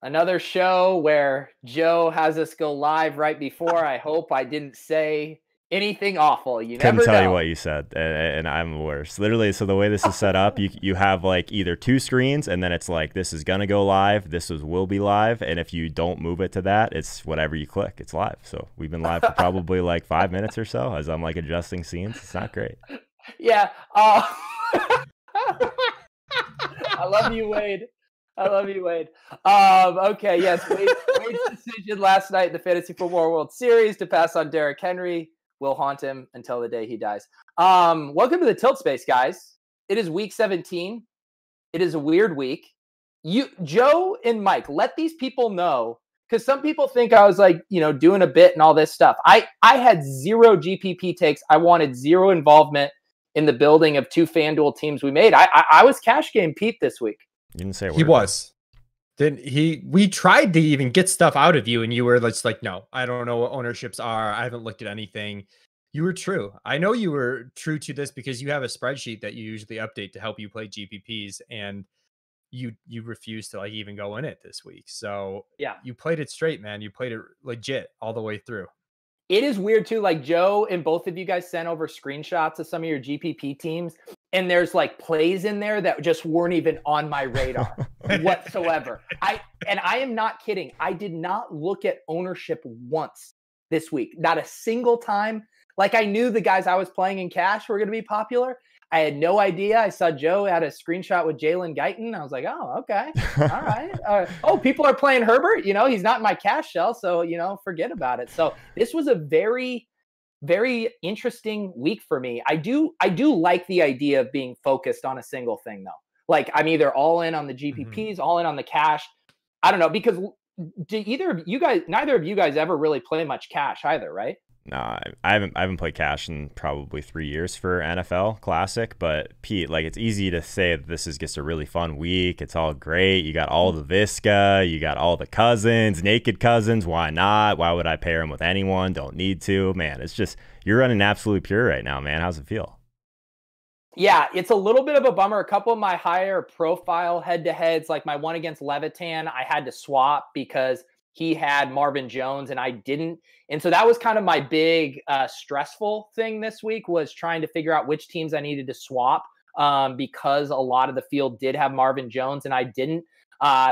Another show where Joe has us go live right before. I hope I didn't say anything awful. You Couldn't never tell you know. what you said, and I'm worse. Literally, so the way this is set up, you have like either two screens, and then it's like this is gonna go live, will be live, and if you don't move it to that, it's whatever you click, it's live. So we've been live for probably like 5 minutes or so as I'm like adjusting scenes. It's not great. Yeah. I love you, Wade. I love you, Wade. Okay, yes, Wade's decision last night in the Fantasy Football World Series to pass on Derrick Henry will haunt him until the day he dies. Welcome to the Tilt Space, guys. It is week 17. It is a weird week. Joe and Mike, let these people know, because some people think I was like, doing a bit and all this stuff. I had 0 GPP takes. I wanted 0 involvement in the building of 2 FanDuel teams we made. I was cash game Pete this week. You didn't say a word. He was. Then we tried to even get stuff out of you, and you were just like, no, I don't know what ownerships are. I haven't looked at anything. You were true. I know you were true to this because you have a spreadsheet that you usually update to help you play GPPs, and you refused to like even go in it this week. So yeah, you played it straight, man. You played it legit all the way through. It is weird too. Like Joe and both of you guys sent over screenshots of some of your GPP teams, and there's like plays in there that just weren't even on my radar whatsoever. I am not kidding. I did not look at ownership once this week. Not a single time. Like I knew the guys I was playing in cash were going to be popular. I had no idea. I saw Joe had a screenshot with Jalen Guyton. I was like, oh, okay. All right. Oh, people are playing Herbert. He's not in my cash shell. So, forget about it. So this was a very, very interesting week for me. I do like the idea of being focused on a single thing, though. Like I'm either all in on the GPPs, all in on the cash. I don't know, because neither of you guys ever really play much cash either, right? No, I haven't played cash in probably 3 years for NFL Classic. But Pete, like it's easy to say that this is just a really fun week. It's all great. You got all the Visca, you got all the cousins, naked cousins. Why not? Why would I pair them with anyone? Don't need to. Man, it's just you're running absolutely pure right now, man. How's it feel? Yeah, it's a little bit of a bummer. A couple of my higher profile head-to-heads, like my one against Levitan, I had to swap because he had Marvin Jones and I didn't. And so that was kind of my big stressful thing this week, was trying to figure out which teams I needed to swap because a lot of the field did have Marvin Jones and I didn't.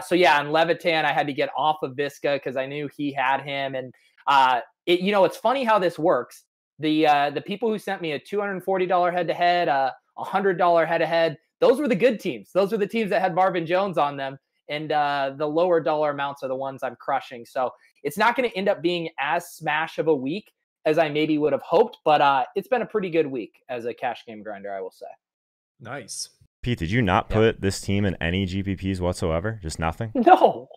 So yeah, on Levitan, I had to get off of Visca because I knew he had him. And it's funny how this works. The people who sent me a $240 head-to-head, $100 head-to-head, those were the good teams. Those were the teams that had Marvin Jones on them. And the lower dollar amounts are the ones I'm crushing. So it's not going to end up being as smash of a week as I maybe would have hoped. But it's been a pretty good week as a cash game grinder, I will say. Nice. Pete, did you not put this team in any GPPs whatsoever? Just nothing? No.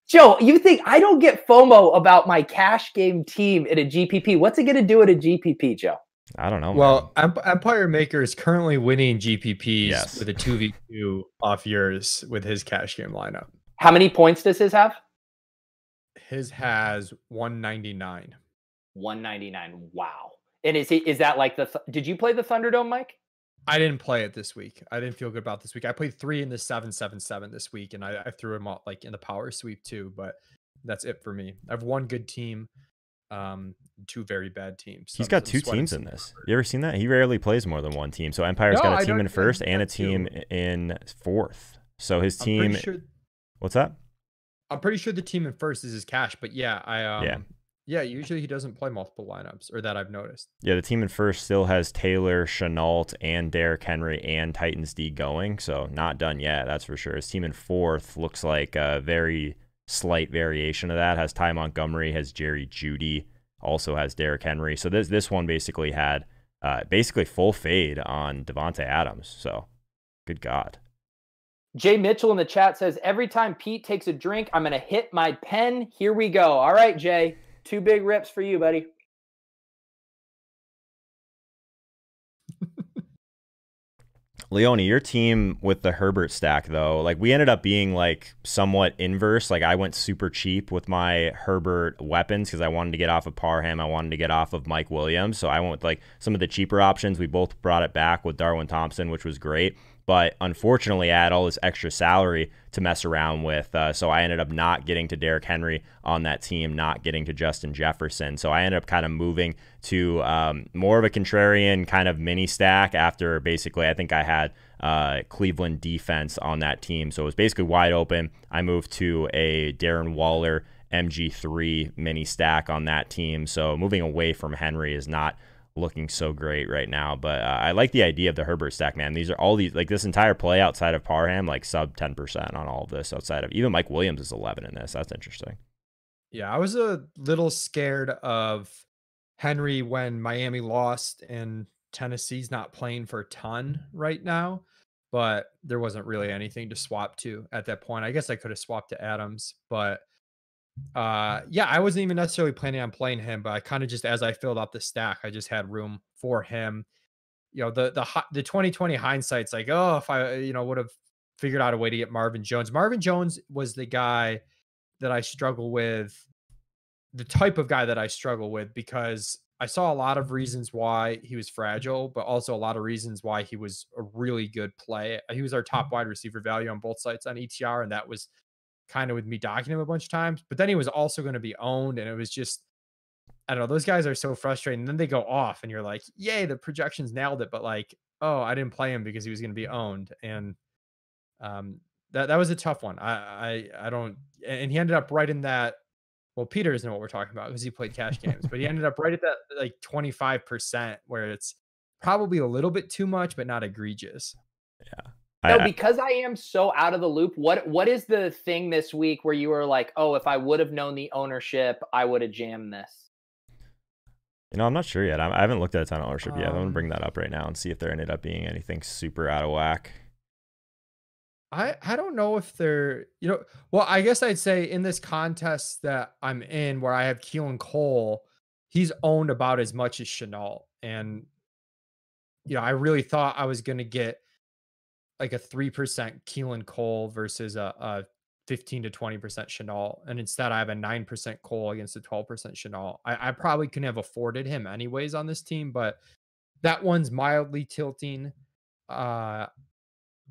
Joe, you think I don't get FOMO about my cash game team in a GPP? What's it going to do at a GPP, Joe? I don't know. Well, Empire Maker is currently winning GPPs with a 2v2 off yours with his cash game lineup. How many points does his have? His has 199. 199. Wow. And is that like did you play the Thunderdome, Mike? I didn't play it this week. I didn't feel good about this week. I played 3 in the 777 this week, and I threw him out like in the power sweep too, but that's it for me. I have one good team. 2 very bad teams. He's got 2 teams in this. You ever seen that? He rarely plays more than one team. So Empire's got a team in first and a team in fourth. So his team. What's that? I'm pretty sure the team in first is his cash, but yeah, usually he doesn't play multiple lineups, or that I've noticed. Yeah, the team in first still has Taylor, Chenault, and Derrick Henry and Titans D going. So not done yet, that's for sure. His team in fourth looks like a very slight variation of that. Has Ty Montgomery, has Jerry Jeudy, also has Derrick Henry. So this one basically had full fade on Devontae Adams. So good God. Jay Mitchell in the chat says, every time Pete takes a drink, I'm going to hit my pen. Here we go. All right, Jay. 2 big rips for you, buddy. Leone, your team with the Herbert stack, though, like we ended up being like somewhat inverse. Like I went super cheap with my Herbert weapons because I wanted to get off of Parham. I wanted to get off of Mike Williams. So I went with like some of the cheaper options. We both brought it back with Darwin Thompson, which was great. but unfortunately I had all this extra salary to mess around with. So I ended up not getting to Derrick Henry on that team, not getting to Justin Jefferson. So I ended up kind of moving to more of a contrarian kind of mini stack after basically I think I had Cleveland defense on that team. So it was basically wide open. I moved to a Darren Waller MG3 mini stack on that team. So moving away from Henry is not looking so great right now, but I like the idea of the Herbert stack, man. These are all these, like this entire play outside of Parham, like sub 10% on all of this outside of even Mike Williams is 11 in this. That's interesting. Yeah, I was a little scared of Henry when Miami lost and Tennessee's not playing for a ton right now, but there wasn't really anything to swap to at that point. I guess I could have swapped to Adams, but yeah, I wasn't even necessarily planning on playing him, but I kind of just as I filled out the stack, I just had room for him. You know, the 2020 hindsight's like, oh, if I would have figured out a way to get Marvin Jones. Marvin Jones was the guy that I struggle with, the type of guy that I struggle with, because I saw a lot of reasons why he was fragile, but also a lot of reasons why he was a really good play. He was our top wide receiver value on both sites on ETR, and that was kind of with me docking him a bunch of times. But then he was also going to be owned, and it was just, I don't know, those guys are so frustrating. And then they go off, and you're like, yay, the projections nailed it, but like, oh, I didn't play him because he was going to be owned, and that was a tough one. I don't, and he ended up right in that. Well, Peter doesn't know what we're talking about because he played cash games, but he ended up right at that like 25%, where it's probably a little bit too much, but not egregious. Yeah. No, because I am so out of the loop. What is the thing this week where you were like, oh, if I would have known the ownership, I would have jammed this? You know, I'm not sure yet. I haven't looked at a ton of ownership yet. I'm going to bring that up right now and see if there ended up being anything super out of whack. I don't know if they're, well, I guess I'd say in this contest that I'm in where I have Keelan Cole, he's owned about as much as Chenault. And, I really thought I was going to get like a 3% Keelan Cole versus a 15 to 20% Chenault. And instead I have a 9% Cole against a 12% Chenault. I probably couldn't have afforded him anyways on this team, but that one's mildly tilting.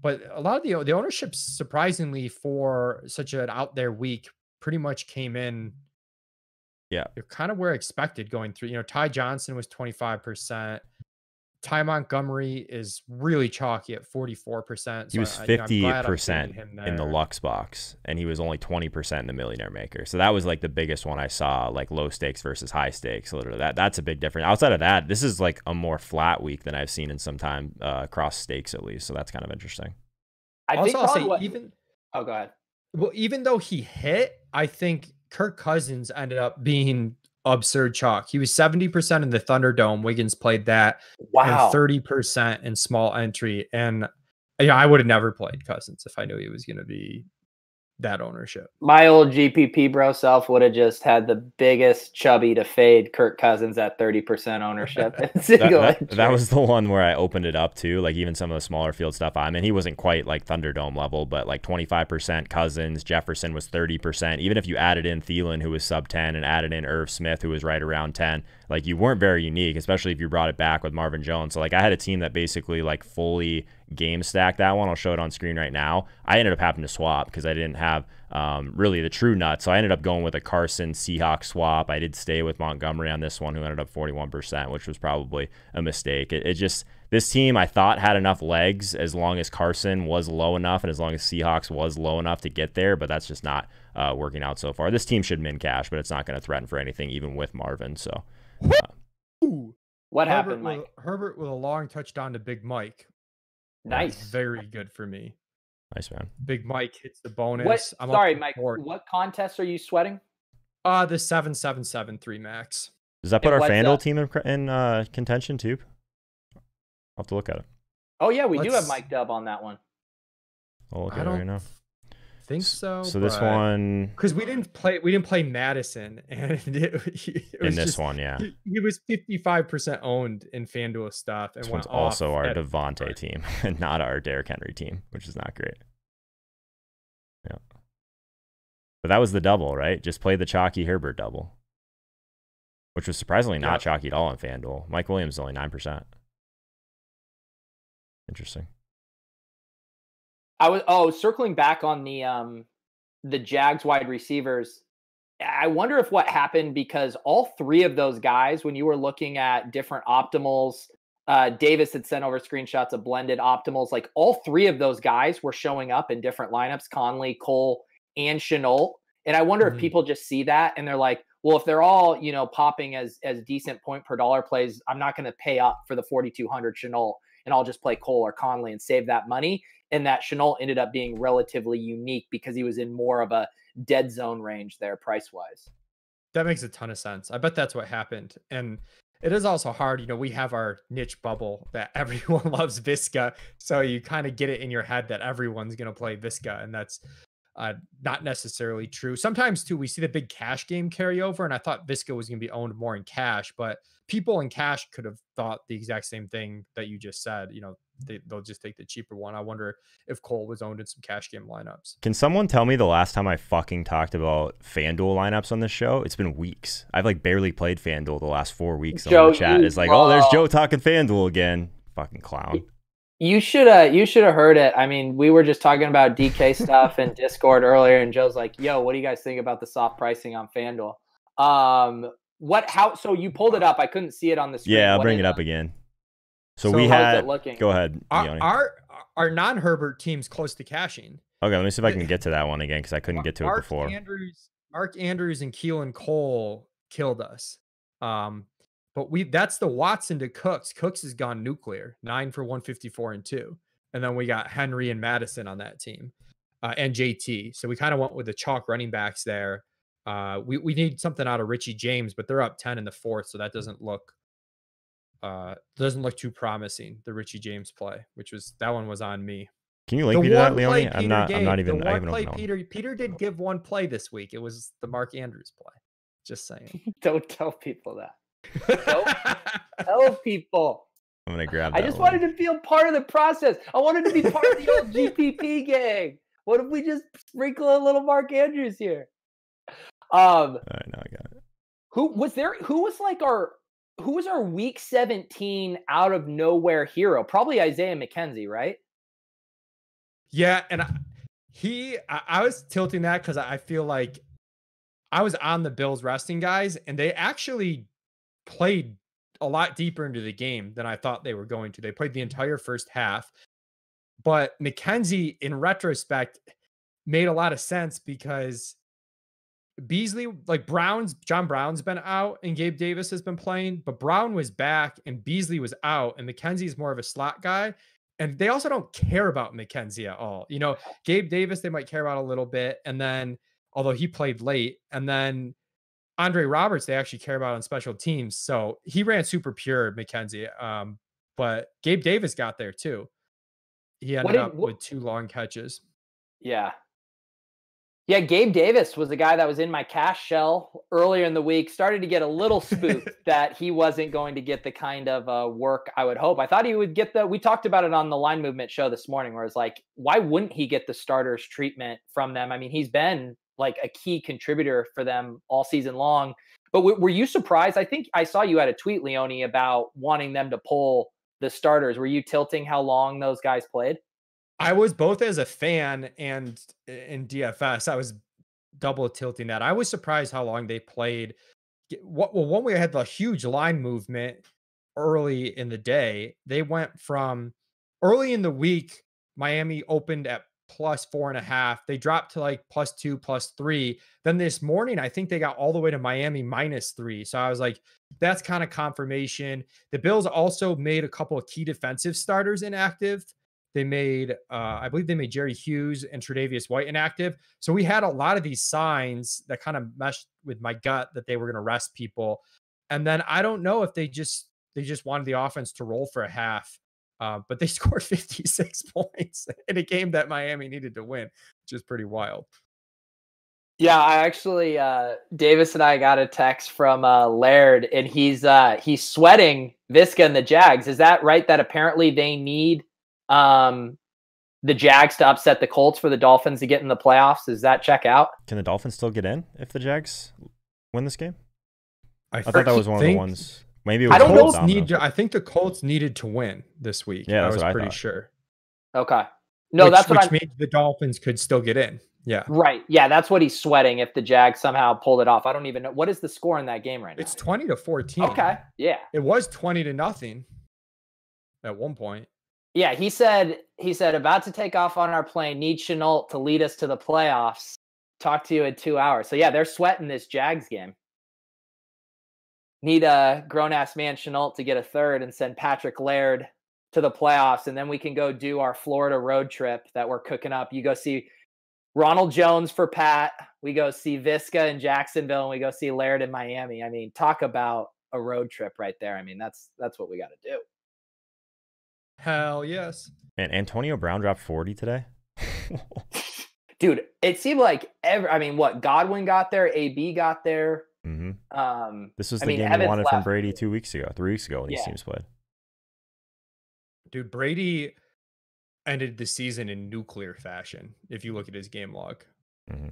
But a lot of the ownership, surprisingly, for such an out there week, pretty much came in. Yeah, kind of where expected going through. Ty Johnson was 25%. Ty Montgomery is really chalky at 44%. He was 50% in the Lux box, and he was only 20% in the Millionaire Maker. So that was like the biggest one I saw, like low stakes versus high stakes. Literally, that's a big difference. Outside of that, this is like a more flat week than I've seen in some time across stakes at least. So that's kind of interesting. I'll say even. Oh, go ahead. Well, even though he hit, I think Kirk Cousins ended up being absurd chalk. He was 70% in the Thunderdome. Wiggins played that. Wow. And 30% in small entry. And I would have never played Cousins if I knew he was going to be that ownership. My old GPP bro self would have just had the biggest chubby to fade Kirk Cousins at 30% ownership. that was the one where I opened it up to, like even some of the smaller field stuff. I mean, he wasn't quite like Thunderdome level, but like 25% Cousins. Jefferson was 30%. Even if you added in Thielen, who was sub 10, and added in Irv Smith, who was right around 10, like you weren't very unique, especially if you brought it back with Marvin Jones. So like I had a team that basically like fully game stacked that one. I'll show it on screen right now. I ended up having to swap because I didn't have really the true nuts. So I ended up going with a Carson Seahawks swap. I did stay with Montgomery on this one, who ended up 41%, which was probably a mistake. It just, this team I thought had enough legs as long as Carson was low enough and as long as Seahawks was low enough to get there, but that's just not working out so far. This team should min cash, but it's not going to threaten for anything even with Marvin. So what happened, Mike? Herbert with a long touchdown to Big Mike. Nice. That's very good for me. Nice, man. Big Mike hits the bonus. Sorry, Mike. What contest are you sweating? The 7-7-7-3 max. Does that put our FanDuel team in contention too? I'll have to look at it. Oh yeah, we do have Mike Dub on that one. I'll look at it right now. Think so. So this one, because we didn't play Madison, and it was in this one, yeah, he was 55% owned in FanDuel stuff, and this one's also our Devontae team and not our Derrick Henry team, which is not great. Yeah, but that was the double, right? Just play the chalky Herbert double, which was surprisingly not chalky at all in FanDuel. Mike Williams is only 9%. Interesting. Circling back on the Jags wide receivers. I wonder if what happened, because all three of those guys, when you were looking at different optimals, Davis had sent over screenshots of blended optimals. Like all three of those guys were showing up in different lineups: Conley, Cole, and Shenault. And I wonder if people just see that and they're like, well, if they're all, popping as decent point per dollar plays, I'm not going to pay up for the 4,200 Shenault, and I'll just play Cole or Conley and save that money. And that Shenault ended up being relatively unique because he was in more of a dead zone range there price wise. That makes a ton of sense. I bet that's what happened. And it is also hard. We have our niche bubble that everyone loves Visca. So you kind of get it in your head that everyone's going to play Visca. And that's not necessarily true. Sometimes too, we see the big cash game carry over. And I thought Visca was going to be owned more in cash, but people in cash could have thought the exact same thing that you just said. They'll just take the cheaper one. I wonder if Cole was owned in some cash game lineups. Can someone tell me the last time I fucking talked about FanDuel lineups on this show? It's been weeks. I've like barely played FanDuel the last 4 weeks. Joe, the chat is like, oh, there's Joe talking FanDuel again. Fucking clown. You should have heard it. I mean, we were just talking about DK stuff in Discord earlier, and Joe's like, yo, what do you guys think about the soft pricing on FanDuel? So you pulled it up. I couldn't see it on the screen. Yeah, I'll bring it up again. So we had, go ahead. Our non-Herbert team's close to cashing. Okay, let me see if I can get to that one again, because I couldn't get to it before. Mark Andrews and Keelan Cole killed us. But that's the Watson to Cooks. Cooks has gone nuclear, 9 for 154 and 2. And then we got Henry and Madison on that team, and JT. So we kind of went with the chalk running backs there. We need something out of Richie James, but they're up 10 in the fourth, so that doesn't look too promising. The Richie James play, that one was on me. Can you link me to that, Leone? I'm not even. The one play Peter did give one play this week. It was the Mark Andrews play. Just saying. Don't tell people that. Don't tell people. I'm gonna grab that. I just wanted to feel part of the process. I wanted to be part of the old GPP gang. What if we just sprinkle a little Mark Andrews here? All right, now I got it. Who was our week 17 out of nowhere hero? Probably Isaiah McKenzie, right? Yeah, and I was tilting that because I feel like I was on the Bills resting guys, and they actually played a lot deeper into the game than I thought they were going to. They played the entire first half, but McKenzie, in retrospect, made a lot of sense because Beasley, John Brown's been out and Gabe Davis has been playing, but Brown was back and Beasley was out, and McKenzie's more of a slot guy. And they also don't care about McKenzie at all. Gabe Davis, they might care about a little bit. And then, although he played late, and then Andre Roberts, they actually care about on special teams. So he ran super pure, McKenzie. But Gabe Davis got there too. He ended up with 2 long catches. Yeah. Yeah, Gabe Davis was the guy that was in my cash shell earlier in the week. Started to get a little spooked that he wasn't going to get the kind of work I would hope. I thought he would get we talked about it on the Line Movement show this morning, where it's like, why wouldn't he get the starters treatment from them? I mean, he's been like a key contributor for them all season long. But were you surprised? I think I saw you had a tweet, Leone, about wanting them to pull the starters. Were you tilting how long those guys played? I was both as a fan and in DFS. I was double tilting that. I was surprised how long they played. One way I had the huge line movement early in the day. They went from early in the week, Miami opened at +4.5. They dropped to like +2, +3. Then this morning, I think they got all the way to Miami -3. So I was like, that's kind of confirmation. The Bills also made a couple of key defensive starters inactive. They made, I believe they made Jerry Hughes and Tre'Davious White inactive. So we had a lot of these signs that kind of meshed with my gut that they were going to rest people. And then I don't know if they just wanted the offense to roll for a half. But they scored 56 points in a game that Miami needed to win, which is pretty wild. Yeah, I actually, Davis and I got a text from Laird, and he's sweating Visca and the Jags. Is that right? That apparently they need the Jags to upset the Colts for the Dolphins to get in the playoffs. Does that check out? Can the Dolphins still get in if the Jags win this game? I thought that was one of the ones. Maybe it was I think the Colts needed to win this week. Yeah, I was pretty sure. Okay. No, that's which what means the Dolphins could still get in. Yeah. Right. Yeah, that's what he's sweating if the Jags somehow pulled it off. I don't even know. What is the score in that game right now? It's 20-14. Okay. Yeah. It was 20-0 at one point. Yeah, he said about to take off on our plane, need Chenault to lead us to the playoffs. Talk to you in 2 hours. So yeah, they're sweating this Jags game. Need a grown-ass man Chenault to get a third and send Patrick Laird to the playoffs, and then we can go do our Florida road trip that we're cooking up. You go see Ronald Jones for Pat. We go see Visca in Jacksonville, and we go see Laird in Miami. I mean, talk about a road trip right there. I mean, that's what we got to do. Hell yes. And Antonio Brown dropped 40 today. Dude, it seemed like what Godwin got there, AB got there. Mm-hmm. This was the game we wanted from Brady 3 weeks ago when these teams played. Dude, Brady ended the season in nuclear fashion, if you look at his game log. Mm-hmm.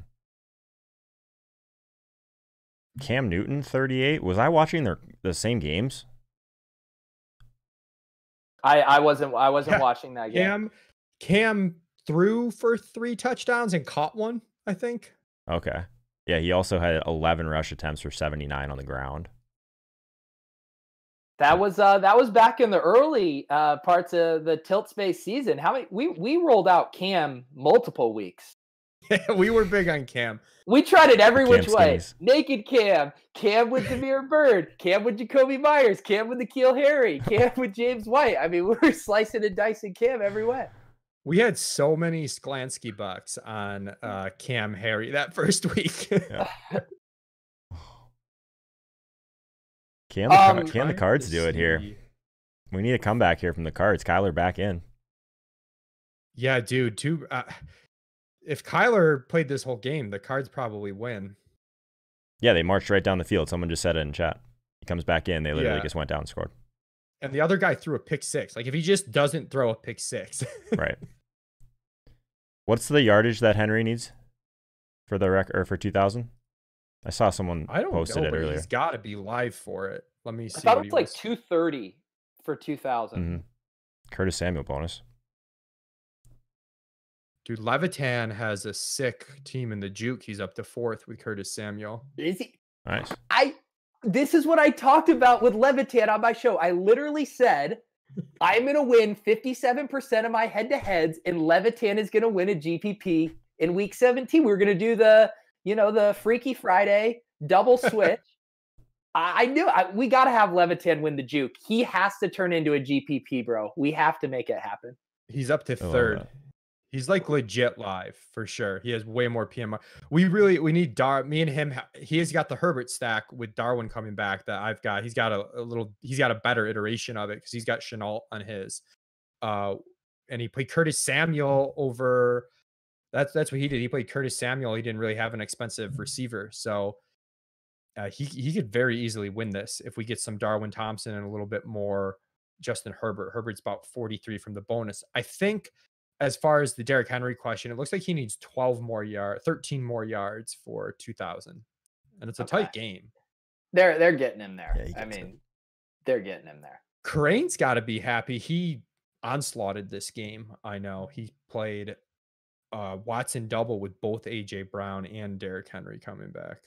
Cam Newton, 38. Was I watching the same games? I wasn't watching that game. Cam threw for 3 touchdowns and caught one, I think. Okay. Yeah, he also had 11 rush attempts for 79 on the ground. That was back in the early parts of the tilt space season. How many we rolled out Cam multiple weeks. Yeah, we were big on Cam. We tried it every which way. Skinnies. Naked Cam with Demir Bird, Cam with Jacoby Myers, Cam with N'Keal Harry, Cam with James White. I mean, we were slicing and dicing Cam every way. We had so many Sklansky bucks on Cam Harry that first week. Yeah. Can the Cards do it here? We need a comeback here from the Cards. Kyler back in. Yeah, dude. If Kyler played this whole game, the Cards probably win. Yeah, they marched right down the field. Someone just said it in chat. He comes back in. They literally just went down and scored. And the other guy threw a pick 6. Like, if he just doesn't throw a pick 6. Right. What's the yardage that Henry needs for the record or for 2000? I saw someone posted it earlier. He's got to be live for it. Let me see. I thought it was like 230 for 2000. Mm-hmm. Curtis Samuel bonus. Dude, Levitan has a sick team in the juke. He's up to 4th with Curtis Samuel. Is he? Nice. This is what I talked about with Levitan on my show. I literally said, I'm going to win 57% of my head-to-heads, and Levitan is going to win a GPP in week 17. We're going to do the Freaky Friday double switch. I knew we got to have Levitan win the juke. He has to turn into a GPP, bro. We have to make it happen. He's up to 3rd. He's like legit live for sure. He has way more PMR. We need me and him. He has got the Herbert stack with Darwin coming back that I've got. He's got he's got a better iteration of it because he's got Chenault on his. And he played Curtis Samuel over. That's what he did. He played Curtis Samuel. He didn't really have an expensive receiver. So he could very easily win this if we get some Darwin Thompson and a little bit more Justin Herbert. Herbert's about 43 from the bonus. I think as far as the Derrick Henry question, it looks like he needs 13 more yards for 2000. And it's a tight game. They're getting him there. Yeah, they're getting him there. Crane's got to be happy. He onslaughted this game. I know he played Watson double with both AJ Brown and Derrick Henry coming back.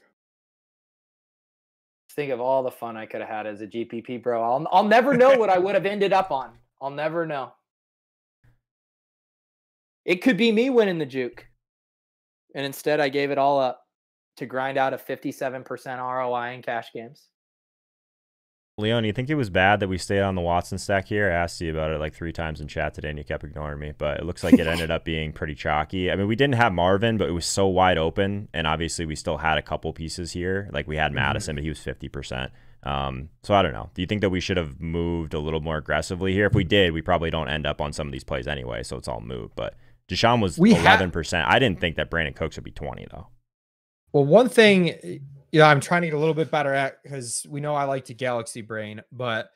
Think of all the fun I could have had as a GPP, bro. I'll never know what I would have ended up on. I'll never know. It could be me winning the juke. And instead I gave it all up to grind out a 57% ROI in cash games. Leon, you think it was bad that we stayed on the Watson stack here? I asked you about it like 3 times in chat today and you kept ignoring me, but it looks like it ended up being pretty chalky. I mean, we didn't have Marvin, but it was so wide open. And obviously we still had a couple pieces here. Like we had Madison, but he was 50%. So I don't know. Do you think that we should have moved a little more aggressively here? If we did, we probably don't end up on some of these plays anyway. So it's all moved, but Deshaun was 11%. I didn't think that Brandon Cooks would be 20 though. Well, one thing, I'm trying to get a little bit better at, because we know I like to galaxy brain, but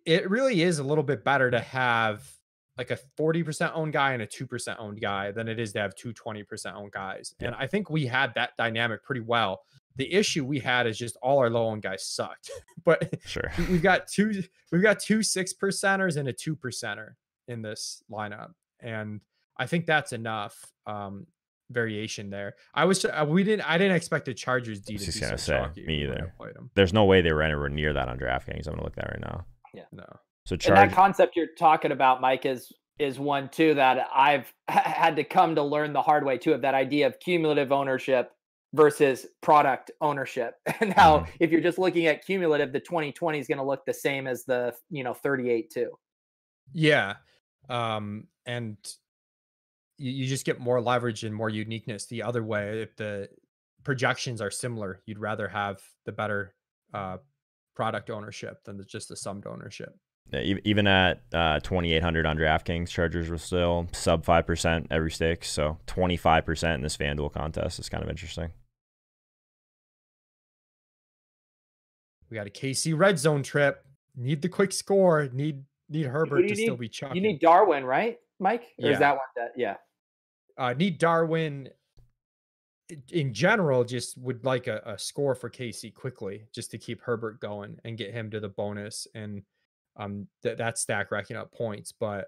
it really is a little bit better to have like a 40% owned guy and a 2% owned guy than it is to have 20% owned guys. Yeah. And I think we had that dynamic pretty well. The issue we had is just all our low owned guys sucked. But sure, we've got two 6%ers and a 2%er in this lineup. And I think that's enough variation there. I didn't expect the Chargers D to be so chalky. Me either. There's no way they were anywhere near that on DraftKings. I'm gonna look that right now. Yeah. No. So and that concept you're talking about, Mike, is one too that I've had to come to learn the hard way too, of that idea of cumulative ownership versus product ownership. And how if you're just looking at cumulative, the 2020 is going to look the same as the 38 too. Yeah. And you just get more leverage and more uniqueness the other way. If the projections are similar, you'd rather have the better product ownership than just the summed ownership. Yeah, even at 2,800 on DraftKings, Chargers were still sub 5% every stick. So 25% in this FanDuel contest is kind of interesting. We got a KC red zone trip. Need the quick score. Need Herbert to still be chucking. You need Darwin, right, Mike? Or is that one yeah. Need Darwin in general. Just would like a score for KC quickly, just to keep Herbert going and get him to the bonus and that stack racking up points. But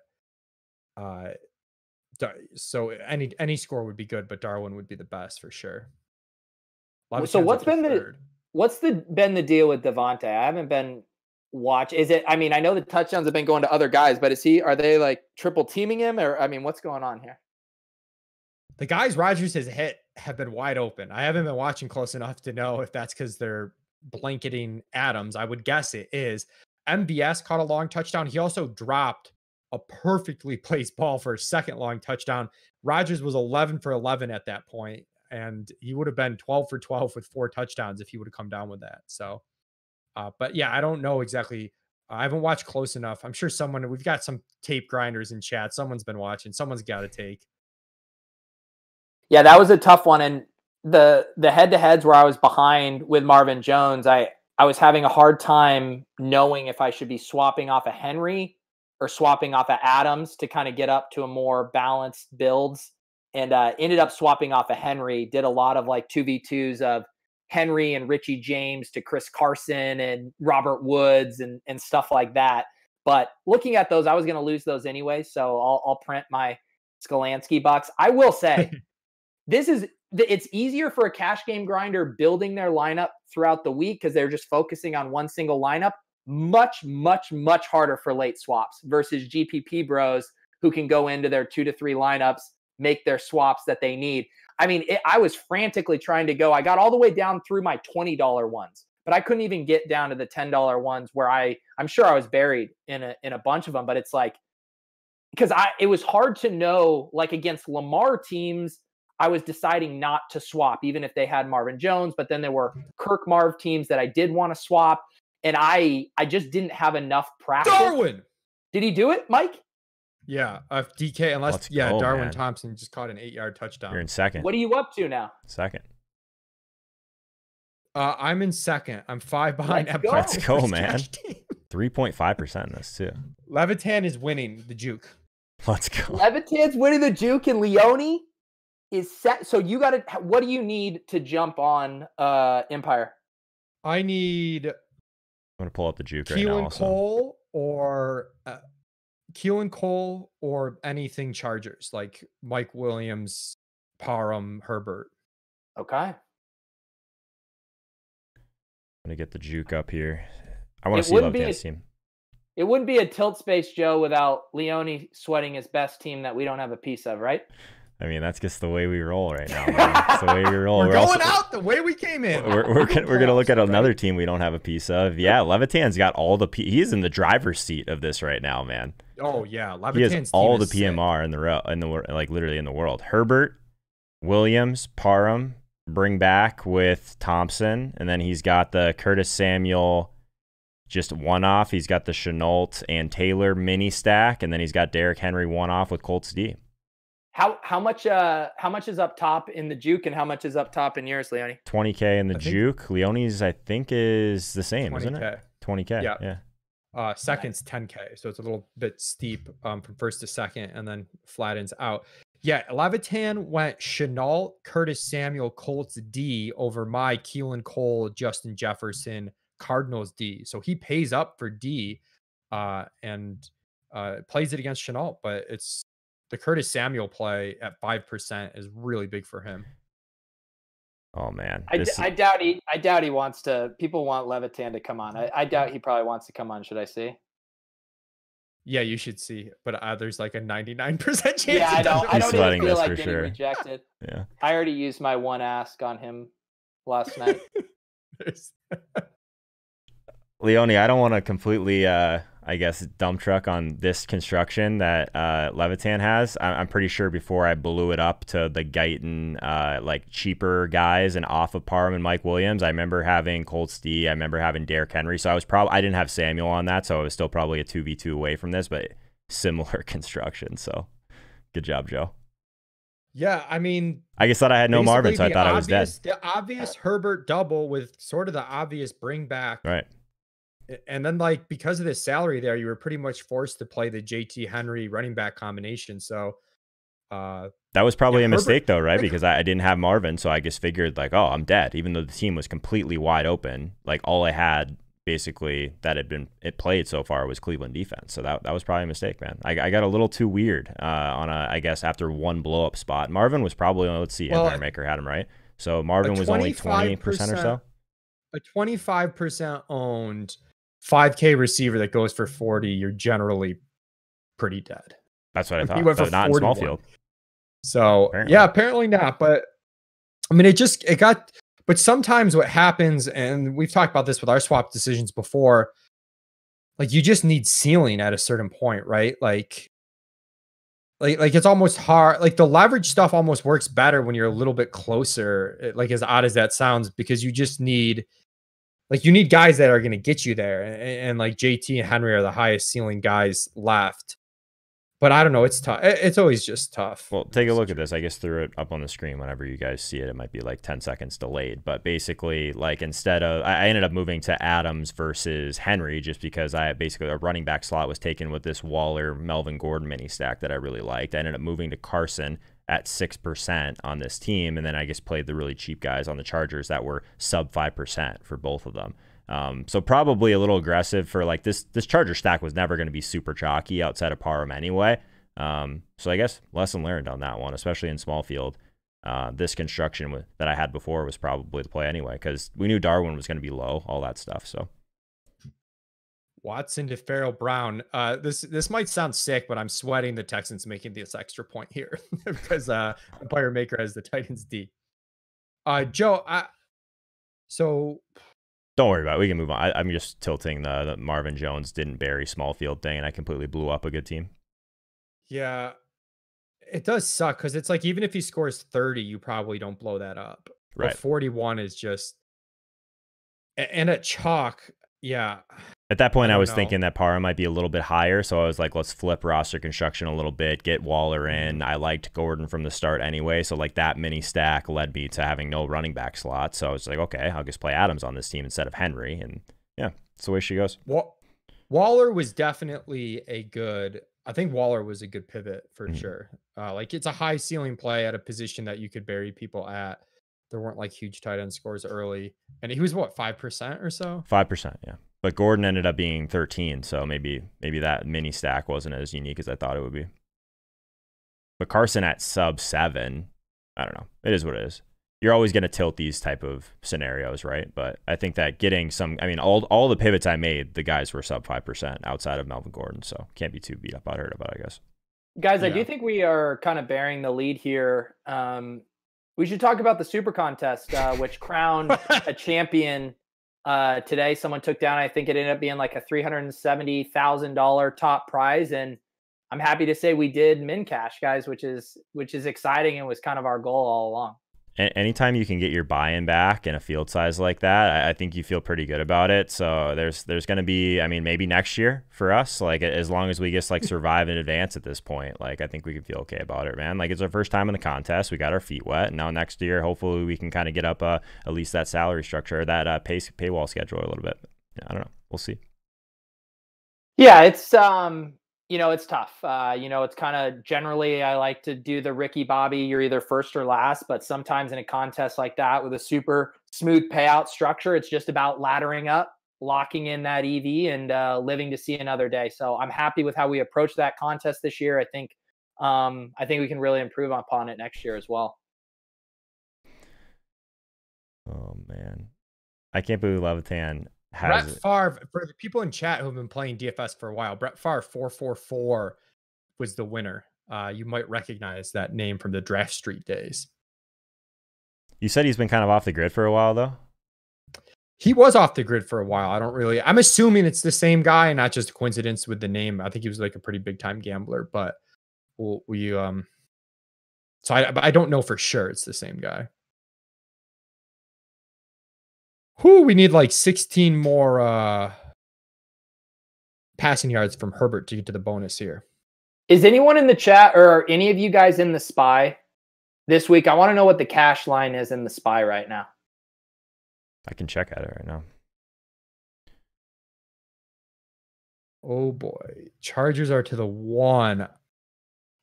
so any score would be good, but Darwin would be the best for sure. So what's been the deal with Devontae? I haven't been watch. Is it? I mean, I know the touchdowns have been going to other guys, but are they like triple teaming him, or I mean, what's going on here? The guys Rodgers has hit have been wide open. I haven't been watching close enough to know if that's because they're blanketing Adams. I would guess it is. MVS caught a long touchdown. He also dropped a perfectly placed ball for a second long touchdown. Rodgers was 11 for 11 at that point, and he would have been 12 for 12 with 4 touchdowns if he would have come down with that. So, but yeah, I don't know exactly. I haven't watched close enough. I'm sure we've got some tape grinders in chat. Someone's been watching. Someone's got to take. Yeah, that was a tough one. And the head-to-heads where I was behind with Marvin Jones, I was having a hard time knowing if I should be swapping off of Henry or swapping off of Adams to kind of get up to a more balanced builds. And ended up swapping off of Henry, did a lot of like 2v2s of Henry and Richie James to Chris Carson and Robert Woods and stuff like that. But looking at those, I was going to lose those anyway. So I'll print my Skolansky bucks. I will say it's easier for a cash game grinder building their lineup throughout the week because they're just focusing on one single lineup. Much, much, much harder for late swaps versus GPP bros who can go into their 2 to 3 lineups, make their swaps that they need. I mean, I was frantically trying to go. I got all the way down through my $20 ones, but I couldn't even get down to the $10 ones where I'm sure I was buried in a bunch of them. But it's like, because it was hard to know, like against Lamar teams, I was deciding not to swap, even if they had Marvin Jones. But then there were Kirk Marv teams that I did want to swap. And I just didn't have enough practice. Darwin! Did he do it, Mike? Yeah, DK, unless Darwin man. Thompson just caught an 8-yard touchdown. You're in second. What are you up to now? Second. I'm in second. I'm 5 behind. Let's go, man. 3.5% in this too. Levitan is winning the juke. Let's go. Levitan's winning the juke, and Leone is set. So you got to. What do you need to jump on Empire? I need. I'm gonna pull up the juke right now. Keelan Cole or anything Chargers, like Mike Williams, Parham, Herbert. Okay. I'm gonna get the juke up here. I want to see Levitan's team. It wouldn't be a tilt space, Joe, without Leone sweating his best team that we don't have a piece of, right? I mean, that's just the way we roll right now, man. That's the way we roll. We're going out the way we came in. We're gonna look at another team we don't have a piece of. Yeah, Levitan's got all the he's in the driver's seat of this right now, man. Oh yeah, Levitan's he has all the PMR in the like literally in the world. Herbert, Williams, Parham, bring back with Thompson, and then he's got the Curtis Samuel, just one off. He's got the Chenault and Taylor mini stack, and then he's got Derrick Henry one off with Colts D. How much is up top in the juke and how much is up top in yours, Leone? 20K in the juke. Leone's I think is the same, 20K. Isn't it? 20K. Yeah. Second's 10K, so it's a little bit steep from first to second, and then flattens out. Yeah, Levitan went Chenault, Curtis Samuel, Colts D over my Keelan Cole, Justin Jefferson, Cardinals D. So he pays up for D, and plays it against Chenault, but it's the Curtis Samuel play at 5% is really big for him. Oh man, I doubt he wants to. People want Levitan to come on. I doubt he probably wants to come on. Should I see? Yeah, you should see. But there's like a 99% chance. Yeah, I don't. I don't even feel like getting rejected. Yeah, I already used my one ask on him last night. Leone, I don't want to completely, I guess, dump truck on this construction that Levitan has. I'm pretty sure before I blew it up to the Guyton, like cheaper guys and off of Parham and Mike Williams, I remember having Colts D. I remember having Derrick Henry. So I didn't have Samuel on that, so I was still probably a 2v2 away from this, but similar construction. So good job, Joe. Yeah, I mean, I guess that I had no Marvin, so I thought I was dead. The obvious Herbert double with sort of the obvious bring back. Right. And then, like, because of the salary there, you were pretty much forced to play the JT Henry running back combination. So that was probably a mistake, though, right? Because I didn't have Marvin, so I just figured, like, oh, I'm dead. Even though the team was completely wide open, like all I had basically that it played so far was Cleveland defense. So that was probably a mistake, man. I got a little too weird I guess after one blow up spot. Marvin was probably, let's see, Empire Maker had him right. So Marvin was only 20% or so. A 25% owned 5K receiver that goes for 40, you're generally pretty dead. That's what I thought. He went for not in small field. So apparently not. But I mean, but sometimes what happens, and we've talked about this with our swap decisions before, like you just need ceiling at a certain point, right? Like it's almost hard. Like the leverage stuff almost works better when you're a little bit closer, like as odd as that sounds, because you just need, like you need guys that are going to get you there. And like JT and Henry are the highest ceiling guys left. But I don't know. It's tough. It's always just tough. Well, take a look at this. I guess threw it up on the screen whenever you guys see it. It might be like 10 seconds delayed. But basically, like instead of, I ended up moving to Adams versus Henry just because I basically, a running back slot was taken with this Waller, Melvin Gordon mini stack that I really liked. I ended up moving to Carson at 6% on this team. And then I guess played the really cheap guys on the Chargers that were sub 5% for both of them. So probably a little aggressive for like this Charger stack was never going to be super chalky outside of Parham anyway. So I guess lesson learned on that one, especially in small field. This construction that I had before was probably the play anyway, because we knew Darwin was going to be low, all that stuff. So Watson to Farrell Brown. This might sound sick, but I'm sweating the Texans making this extra point here because Empire Maker has the Titans D. Joe, so don't worry about it. We can move on. I'm just tilting the Marvin Jones didn't bury small field thing, and I completely blew up a good team. Yeah, it does suck because it's like even if he scores 30, you probably don't blow that up. Right. But 41 is just, and at chalk, yeah. At that point, I was thinking that Parham might be a little bit higher, so I was like, let's flip roster construction a little bit, get Waller in. I liked Gordon from the start anyway, so like that mini stack led me to having no running back slot. So I was like, okay, I'll just play Adams on this team instead of Henry, and yeah, that's the way she goes. Waller was definitely I think Waller was a good pivot for sure. Like it's a high ceiling play at a position that you could bury people at. There weren't like huge tight end scores early, and he was what, 5% or so? 5%, yeah. But Gordon ended up being 13, so maybe that mini stack wasn't as unique as I thought it would be. But Carson at sub 7, I don't know. It is what it is. You're always going to tilt these type of scenarios, right? But I think that getting some, I mean, all the pivots I made, the guys were sub 5% outside of Melvin Gordon, so can't be too beat up out here about, I guess. Guys, I do think we are kind of bearing the lead here. We should talk about the Super Contest, which crowned a champion today. Someone took down, I think it ended up being like a $370,000 top prize. And I'm happy to say we did min cash, guys, which is exciting and was kind of our goal all along. Anytime you can get your buy-in back in a field size like that, I think you feel pretty good about it. So there's going to be, I mean, maybe next year for us, like as long as we just like survive in advance at this point, like I think we can feel okay about it, man. Like it's our first time in the contest. We got our feet wet. And now next year, hopefully we can kind of get up at least that salary structure, that paywall schedule a little bit. Yeah, I don't know. We'll see. Yeah, it's it's tough. It's kind of generally I like to do the Ricky Bobby, you're either first or last, but sometimes in a contest like that with a super smooth payout structure, it's just about laddering up, locking in that EV and living to see another day. So I'm happy with how we approached that contest this year. I think I think we can really improve upon it next year as well. Oh man, I can't believe Levitan Brett has Favre, for the people in chat who have been playing DFS for a while, Brett Favre 444 was the winner. You might recognize that name from the Draft Street days. You said he's been kind of off the grid for a while, though. He was off the grid for a while. I'm assuming it's the same guy and not just a coincidence with the name. I think he was like a pretty big time gambler, but so I don't know for sure it's the same guy. We need like 16 more passing yards from Herbert to get to the bonus here. Is anyone in the chat or are any of you guys in the SPY this week? I want to know what the cash line is in the SPY right now. I can check at it right now. Oh boy. Chargers are to the 1.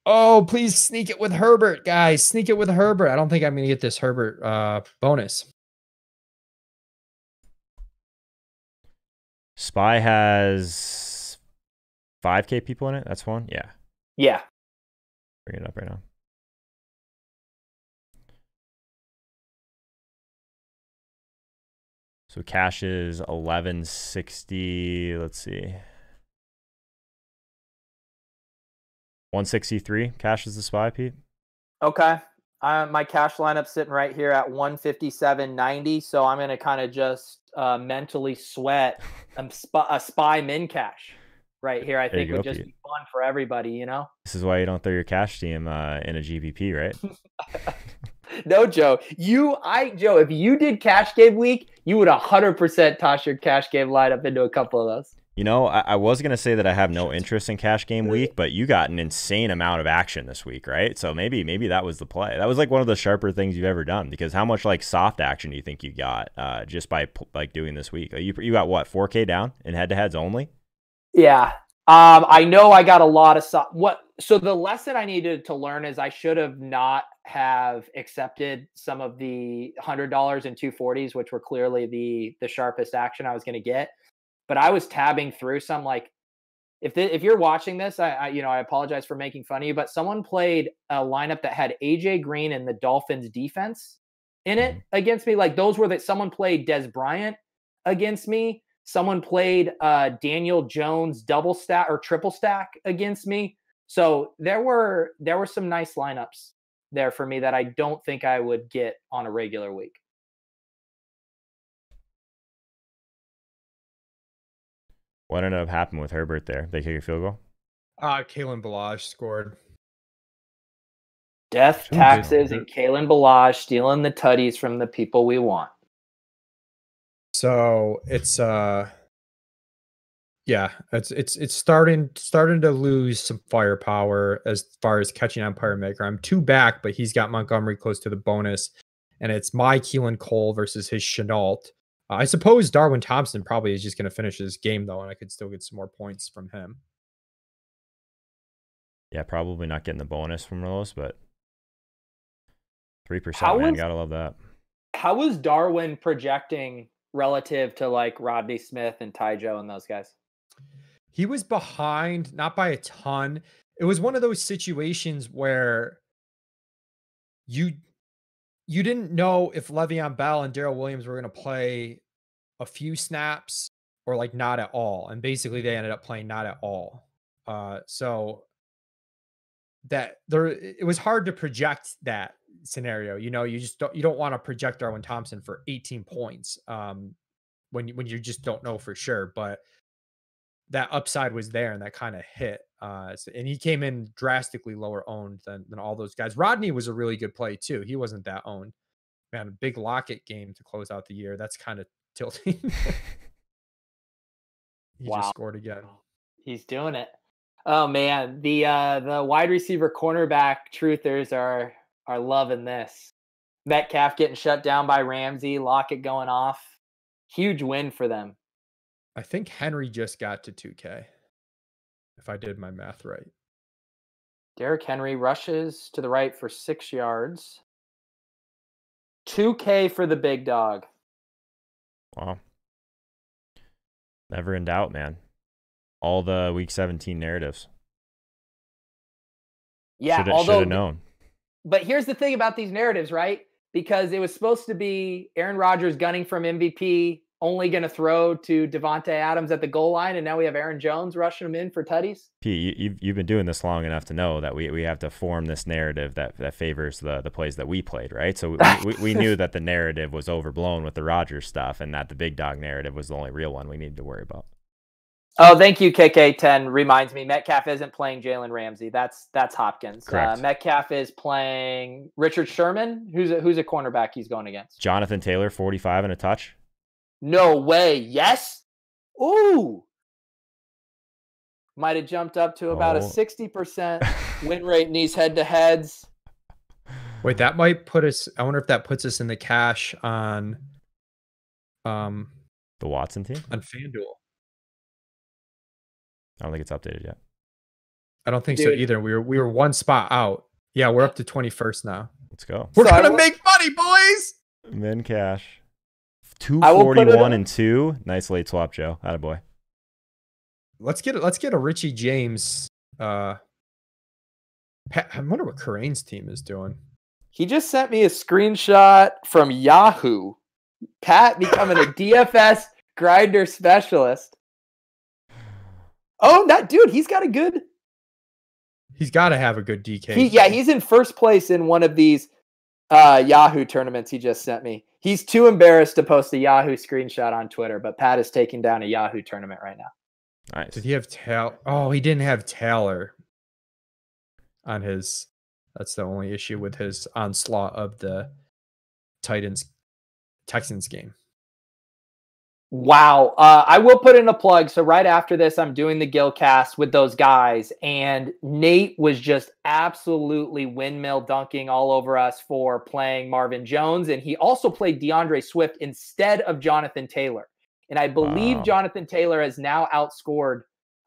Oh, please sneak it with Herbert, guys. Sneak it with Herbert. I don't think I'm going to get this Herbert bonus. SPY has 5K people in it. That's one. Yeah. Yeah. Bring it up right now. So cash is 1160. Let's see. 163. Cash is the SPY, Pete. Okay. My cash lineup's sitting right here at 157.90. So I'm going to kind of just mentally sweat a SPY min cash right here. I think would just be fun for everybody, you know? This is why you don't throw your cash team in a GPP, right? No, Joe. Joe, if you did cash game week, you would 100% toss your cash game lineup into a couple of those. You know, I was going to say that I have no interest in cash game week, but you got an insane amount of action this week, right? So maybe that was the play. That was like one of the sharper things you've ever done, because how much like soft action do you think you got just by like doing this week? You got what, 4K down in head-to-heads only? Yeah. I know I got a lot of so the lesson I needed to learn is I should have not have accepted some of the $100 and 240s, which were clearly the sharpest action I was going to get. But I was tabbing through some, like, if you're watching this, I apologize for making fun of you, but someone played a lineup that had AJ Green and the Dolphins defense in it against me. Like, those were that someone played Des Bryant against me. Someone played Daniel Jones double stack or triple stack against me. So there were some nice lineups there for me that I don't think I would get on a regular week. What ended up happening with Herbert there? They kick a field goal? Kalen Ballage scored. Death, taxes, and Kalen Ballage stealing the tutties from the people we want. So it's starting to lose some firepower as far as catching Empire Maker. I'm 2 back, but he's got Montgomery close to the bonus, and it's my Keelan Cole versus his Chenault. I suppose Darwin Thompson probably is just going to finish this game, though, and I could still get some more points from him. Yeah, probably not getting the bonus from those, but 3%, man, gotta love that. How was Darwin projecting relative to like Rodney Smith and Ty Joe and those guys? He was behind, not by a ton. It was one of those situations where you didn't know if Le'Veon Bell and Darrell Williams were going to play a few snaps or like not at all. And basically they ended up playing not at all. So that it was hard to project that scenario. You know, you don't want to project Darwin Thompson for 18 points when you just don't know for sure. But that upside was there and that kind of hit. And he came in drastically lower owned than all those guys. Rodney was a really good play too. He wasn't that owned. Man, a big Lockett game to close out the year. That's kind of tilting. He just scored again. He's doing it. Oh man, the wide receiver cornerback truthers are loving this. Metcalf getting shut down by Ramsey, Lockett going off. Huge win for them. I think Henry just got to 2K, if I did my math right. Derrick Henry rushes to the right for 6 yards. 2K for the big dog. Wow. Never in doubt, man. All the week 17 narratives. Yeah, Should although have known. But here's the thing about these narratives, right? Because it was supposed to be Aaron Rodgers gunning from MVP, only going to throw to Devontae Adams at the goal line, and now we have Aaron Jones rushing him in for tutties. Pete, you've been doing this long enough to know that we have to form this narrative that favors the plays that we played, right? So we knew that the narrative was overblown with the Rodgers stuff, and that the big dog narrative was the only real one we needed to worry about. Oh, thank you, KK10. Reminds me, Metcalf isn't playing Jalen Ramsey. That's Hopkins. Correct. Metcalf is playing Richard Sherman. Who's a cornerback he's going against? Jonathan Taylor, 45 and a touch. No way. Yes. Ooh. Might have jumped up to about a 60% win rate in these head-to-heads. Wait, that might put us. I wonder if that puts us in the cash on the Watson team on FanDuel. I don't think it's updated yet. I don't think so either. We were one spot out. Yeah, we're up to 21st now. Let's go. We're gonna make money, boys. Min cash. 241 and 2. Nice late swap, Joe. Attaboy. Let's get a Richie James. I wonder what Karane's team is doing. He just sent me a screenshot from Yahoo. Pat becoming a DFS grinder specialist. Oh, that dude, he's got a good. He's got to have a good DK. He's in first place in one of these Yahoo tournaments he just sent me. He's too embarrassed to post a Yahoo screenshot on Twitter, but Pat is taking down a Yahoo tournament right now. Nice. Did he have Taylor? Oh, he didn't have Taylor on his. That's the only issue with his onslaught of the Texans game. Wow. I will put in a plug. So right after this, I'm doing the Gilcast with those guys, and Nate was just absolutely windmill dunking all over us for playing Marvin Jones. And he also played DeAndre Swift instead of Jonathan Taylor. And I believe Jonathan Taylor has now outscored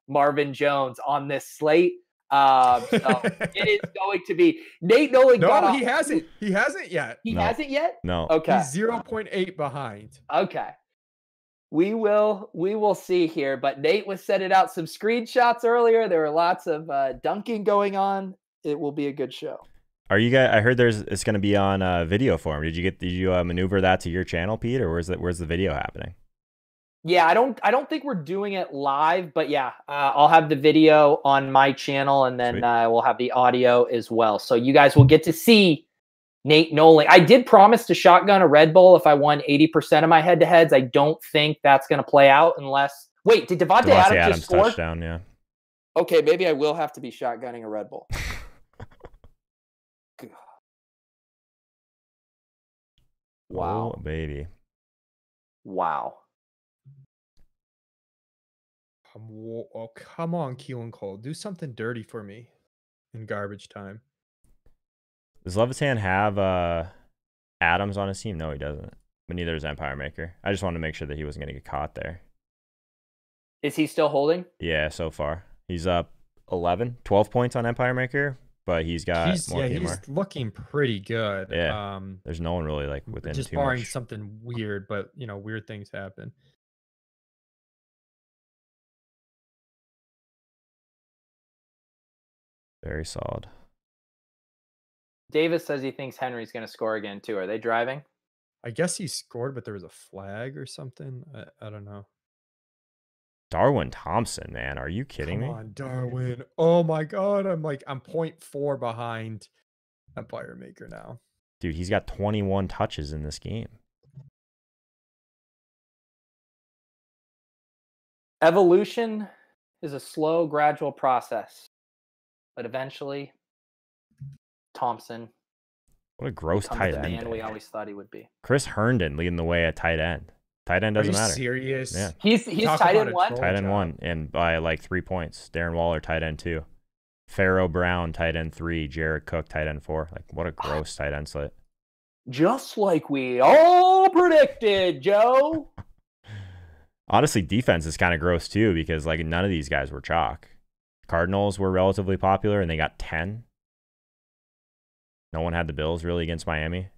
Marvin Jones on this slate. So it is going to be Nate Nolan. No, he hasn't. He hasn't yet. He hasn't yet? No. Okay. He's 0.8 behind. Okay. We will see here, but Nate was sending out some screenshots earlier. There were lots of dunking going on. It will be a good show. Are you guys? I heard it's going to be on video form. Did you maneuver that to your channel, Pete, or where's the video happening? Yeah, I don't think we're doing it live, but yeah, I'll have the video on my channel, and then we'll have the audio as well. So you guys will get to see Nate Nolan. I did promise to shotgun a Red Bull if I won 80% of my head-to-heads. I don't think that's going to play out unless... Wait, did Devontae Adams just score? Touchdown, yeah. Okay, maybe I will have to be shotgunning a Red Bull. Wow. Oh, baby. Wow. Oh, come on, Keelan Cole. Do something dirty for me in garbage time. Does Levitan have Adams on his team? No, he doesn't. But neither does Empire Maker. I just wanted to make sure that he wasn't going to get caught there. Is he still holding? Yeah, so far. He's up 12 points on Empire Maker, but he's got more. He's looking pretty good. Yeah. There's no one really like within just too barring much. something weird, but weird things happen. Very solid. Davis says he thinks Henry's going to score again, too. Are they driving? I guess he scored, but there was a flag or something. I don't know. Darwin Thompson, man. Are you kidding me? Come on, Darwin. Oh, my God. I'm 0.4 behind Empire Maker now. Dude, he's got 21 touches in this game. Evolution is a slow, gradual process. But eventually, Thompson. What a gross tight end. The man we always thought he would be. Chris Herndon leading the way at tight end. Tight end doesn't matter. Serious? Yeah. He's tight end 1. Tight end 1, and by like 3 points. Darren Waller tight end 2. Pharaoh Brown tight end 3. Jared Cook tight end 4. Like what a gross tight end slate. Just like we all predicted, Joe. Honestly, defense is kind of gross too because like none of these guys were chalk. Cardinals were relatively popular, and they got 10. No one had the Bills really against Miami.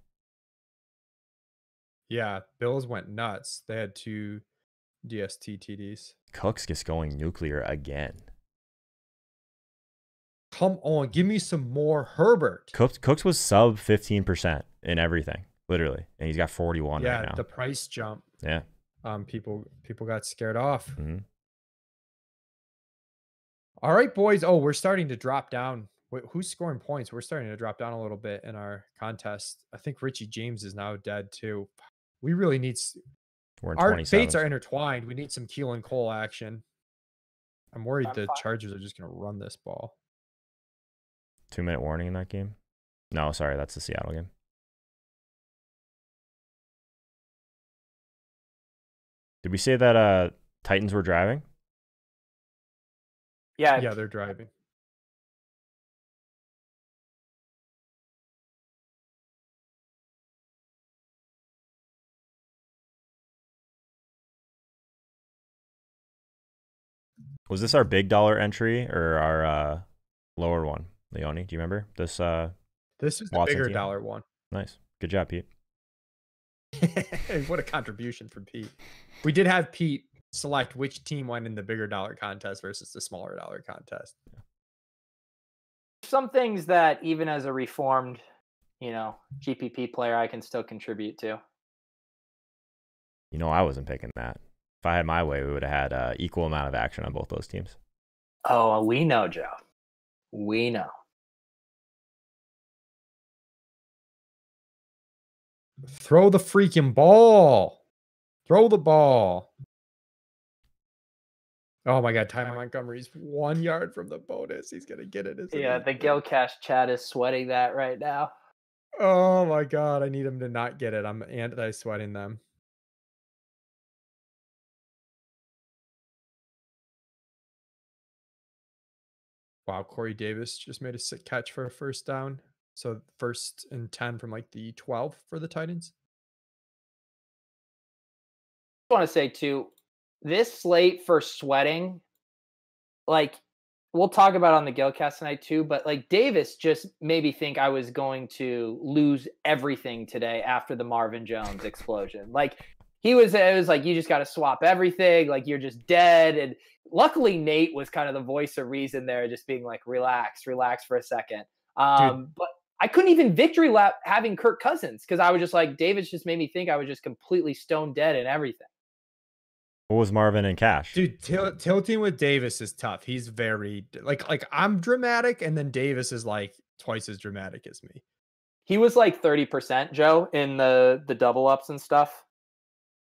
Yeah, Bills went nuts. They had 2 DST TDs. Cooks just going nuclear again. Come on, give me some more Herbert. Cooks was sub 15% in everything, literally, and he's got 41 right now. Yeah, the price jump. Yeah. People got scared off. Mm-hmm. All right, boys. Oh, we're starting to drop down. Who's scoring points? We're starting to drop down a little bit in our contest. I think Richie James is now dead too. We really need. We're in Our 27th. fates are intertwined. We need some Keelan Cole action. I'm worried I'm the fine. Chargers are just going to run this ball. 2-minute warning in that game. No, sorry, that's the Seattle game. Did we say that Titans were driving? Yeah. Yeah, they're driving. Was this our big dollar entry or our lower one, Leone? Do you remember this? This is the Watson bigger team? dollar one. Nice, good job, Pete. What a contribution from Pete. We did have Pete select which team went in the bigger dollar contest versus the smaller dollar contest. Some things that even as a reformed, GPP player, I can still contribute to. I wasn't picking that. If I had my way, we would have had equal amount of action on both those teams. Oh, we know, Joe. We know. Throw the freaking ball. Throw the ball. Oh my God, Ty Montgomery's 1 yard from the bonus. He's gonna get it. Yeah, the Gilcash chat is sweating that right now. Oh my God, I need him to not get it. I'm anti-sweating them. Wow, Corey Davis just made a sick catch for a first down. So 1st and 10 from like the 12 for the Titans. I want to say too, this slate for sweating, like we'll talk about on the Gilcast tonight too, but like Davis just made me think I was going to lose everything today after the Marvin Jones explosion. Like it was like, you just got to swap everything. Like you're just dead. And luckily Nate was kind of the voice of reason there, just being like, relax for a second. But I couldn't even victory lap having Kirk Cousins because I was just like, Davis just made me think I was just completely stone dead and everything. What was Marvin and Cash? Dude, tilting with Davis is tough. He's very like I'm dramatic, and then Davis is like twice as dramatic as me. He was like 30%, Joe, in the double ups and stuff.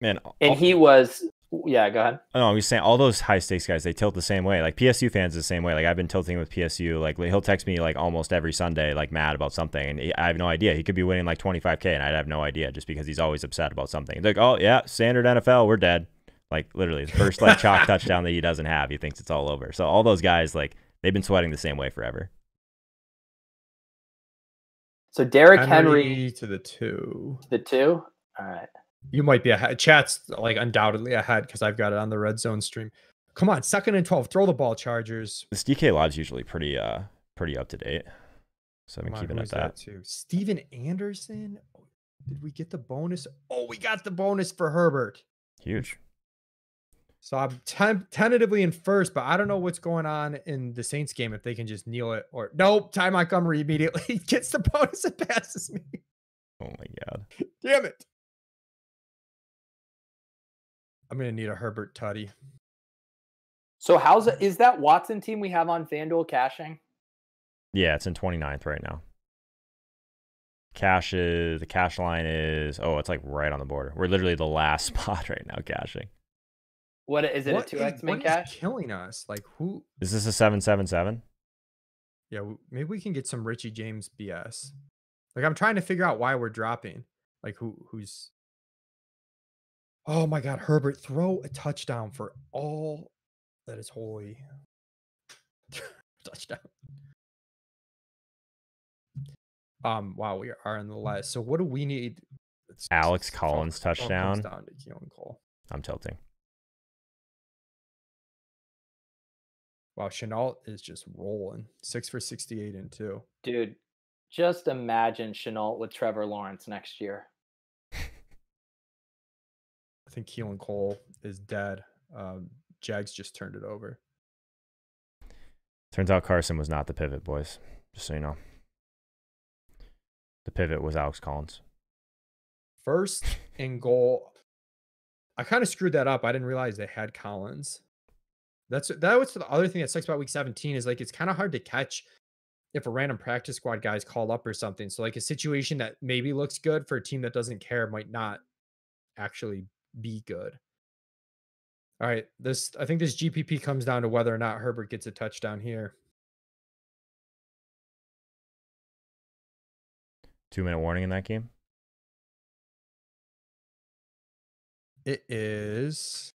Man, and he was. Yeah, go ahead. No, I'm just saying all those high stakes guys, they tilt the same way. Like PSU fans the same way. Like I've been tilting with PSU. Like he'll text me like almost every Sunday, like mad about something, and I have no idea. He could be winning like 25K, and I'd have no idea just because he's always upset about something. Like, oh yeah, standard NFL, we're dead. Like literally, the first like chalk touchdown that he doesn't have, he thinks it's all over. So all those guys, like they've been sweating the same way forever. So Derrick Henry to the 2. The 2. All right. You might be ahead. Chat's like undoubtedly ahead because I've got it on the red zone stream. Come on, 2nd and 12. Throw the ball, Chargers. This DK live's usually pretty up to date. So I've been keeping at that too. Steven Anderson. Did we get the bonus? Oh, we got the bonus for Herbert. Huge. So I'm tentatively in first, but I don't know what's going on in the Saints game if they can just kneel it or nope. Ty Montgomery immediately gets the bonus and passes me. Oh my God. Damn it. I'm going to need a Herbert tutty. So is that Watson team we have on FanDuel cashing? Yeah, it's in 29th right now. The cash line is, it's like right on the border. We're literally the last spot right now cashing. What is it? A 2x min cash? Is killing us? Like who? Is this a 777? Yeah, maybe we can get some Richie James BS. Like I'm trying to figure out why we're dropping. Like who's? Oh my God, Herbert, throw a touchdown for all that is holy. Touchdown. Wow, we are in the last. So what do we need? Alex Collins touchdown. Down to Keelan Cole. I'm tilting. Wow, Chenault is just rolling. 6 for 68 and 2. Dude, just imagine Chenault with Trevor Lawrence next year. I think Keelan Cole is dead. Jags just turned it over. Turns out Carson was not the pivot, boys. Just so you know. The pivot was Alex Collins. First and goal. I kind of screwed that up. I didn't realize they had Collins. That was the other thing that sucks about week 17 is like it's kind of hard to catch if a random practice squad guy is called up or something. So like a situation that maybe looks good for a team that doesn't care might not actually be good. All right, I think this GPP comes down to whether or not Herbert gets a touchdown here. 2-minute warning in that game. It is.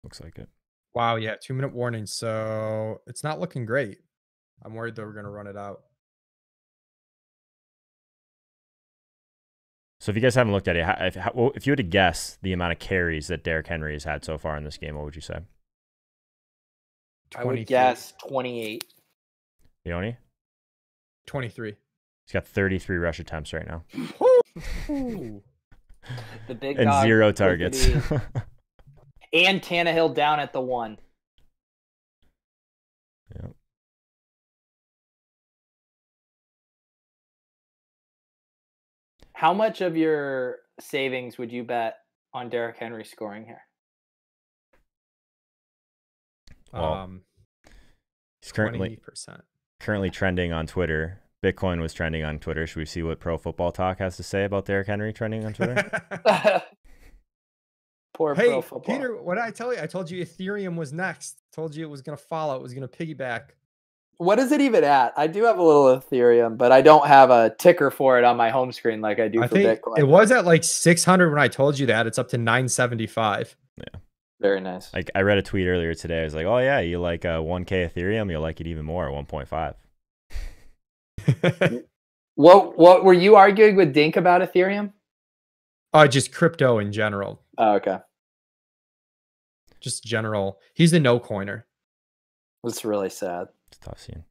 Looks like it. Wow, yeah, 2-minute warning. So it's not looking great. I'm worried that we're going to run it out. So if you guys haven't looked at it, if you were to guess the amount of carries that Derrick Henry has had so far in this game, what would you say? I would guess 28. Leone? 23. He's got 33 rush attempts right now. The big and dog 0 targets. And Tannehill down at the 1. Yeah. How much of your savings would you bet on Derrick Henry scoring here? Well, he's currently trending on Twitter. Bitcoin was trending on Twitter. Should we see what Pro Football Talk has to say about Derrick Henry trending on Twitter? Poor Pro Football. Peter, what did I tell you? I told you Ethereum was next. Told you it was going to follow. It was going to piggyback. What is it even at? I do have a little Ethereum, but I don't have a ticker for it on my home screen like I do for Bitcoin. It was at like 600 when I told you that. It's up to 975. Yeah. Very nice. Like I read a tweet earlier today. I was like, oh yeah, you like 1K Ethereum, you'll like it even more at 1.5. What were you arguing with Dink about Ethereum? Just crypto in general. Oh, okay. Just general. He's the no coiner. That's really sad. It's a tough scene.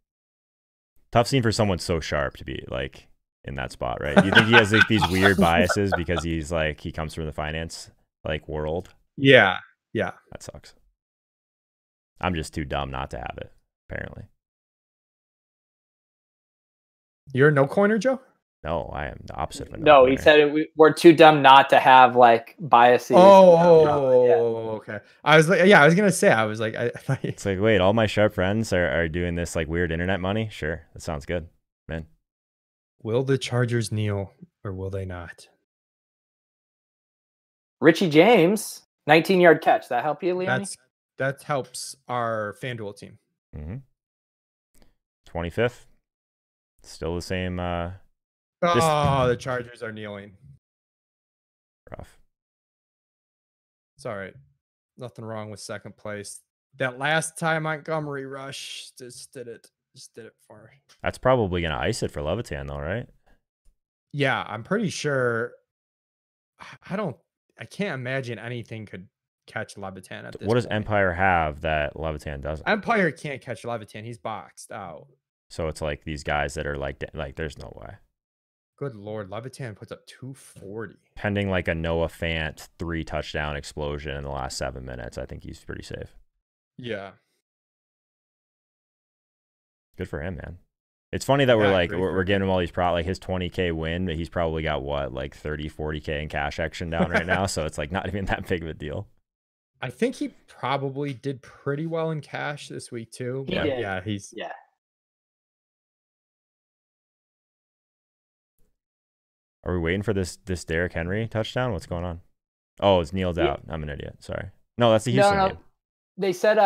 Tough scene for someone so sharp to be like in that spot, right? You think he has like these weird biases because he's like he comes from the finance like world? Yeah. Yeah. That sucks. I'm just too dumb not to have it, apparently. You're a no coiner, Joe? No, I am the opposite of a no. He said we're too dumb not to have like biases. Okay. I was like, yeah, I was gonna say, I was like, it's like, wait, all my sharp friends are doing this like weird internet money. Sure, that sounds good, man. Will the Chargers kneel or will they not? Richie James, 19-yard catch. That help you, Leone? That helps our FanDuel team. 25th. Still the same. The Chargers are kneeling. Rough. It's all right. Nothing wrong with second place. That last time Montgomery rush just did it for me. That's probably gonna ice it for Levitan, though, right? Yeah, I'm pretty sure. I can't imagine anything could catch Levitan at this What does point. Empire have that Levitan doesn't? Empire can't catch Levitan. He's boxed out. So it's like these guys that are like there's no way. Good Lord, Levitan puts up 240. Pending like a Noah Fant 3 touchdown explosion in the last 7 minutes, I think he's pretty safe. Yeah. Good for him, man. It's funny that we're giving him all these like his 20K win, but he's probably got what, like 30, 40K in cash action down right now. So it's like not even that big of a deal. I think he probably did pretty well in cash this week too. He did. Yeah, yeah. Are we waiting for this Derrick Henry touchdown? What's going on? Oh, it's Neil's out. I'm an idiot. Sorry. No, that's the Houston game. They said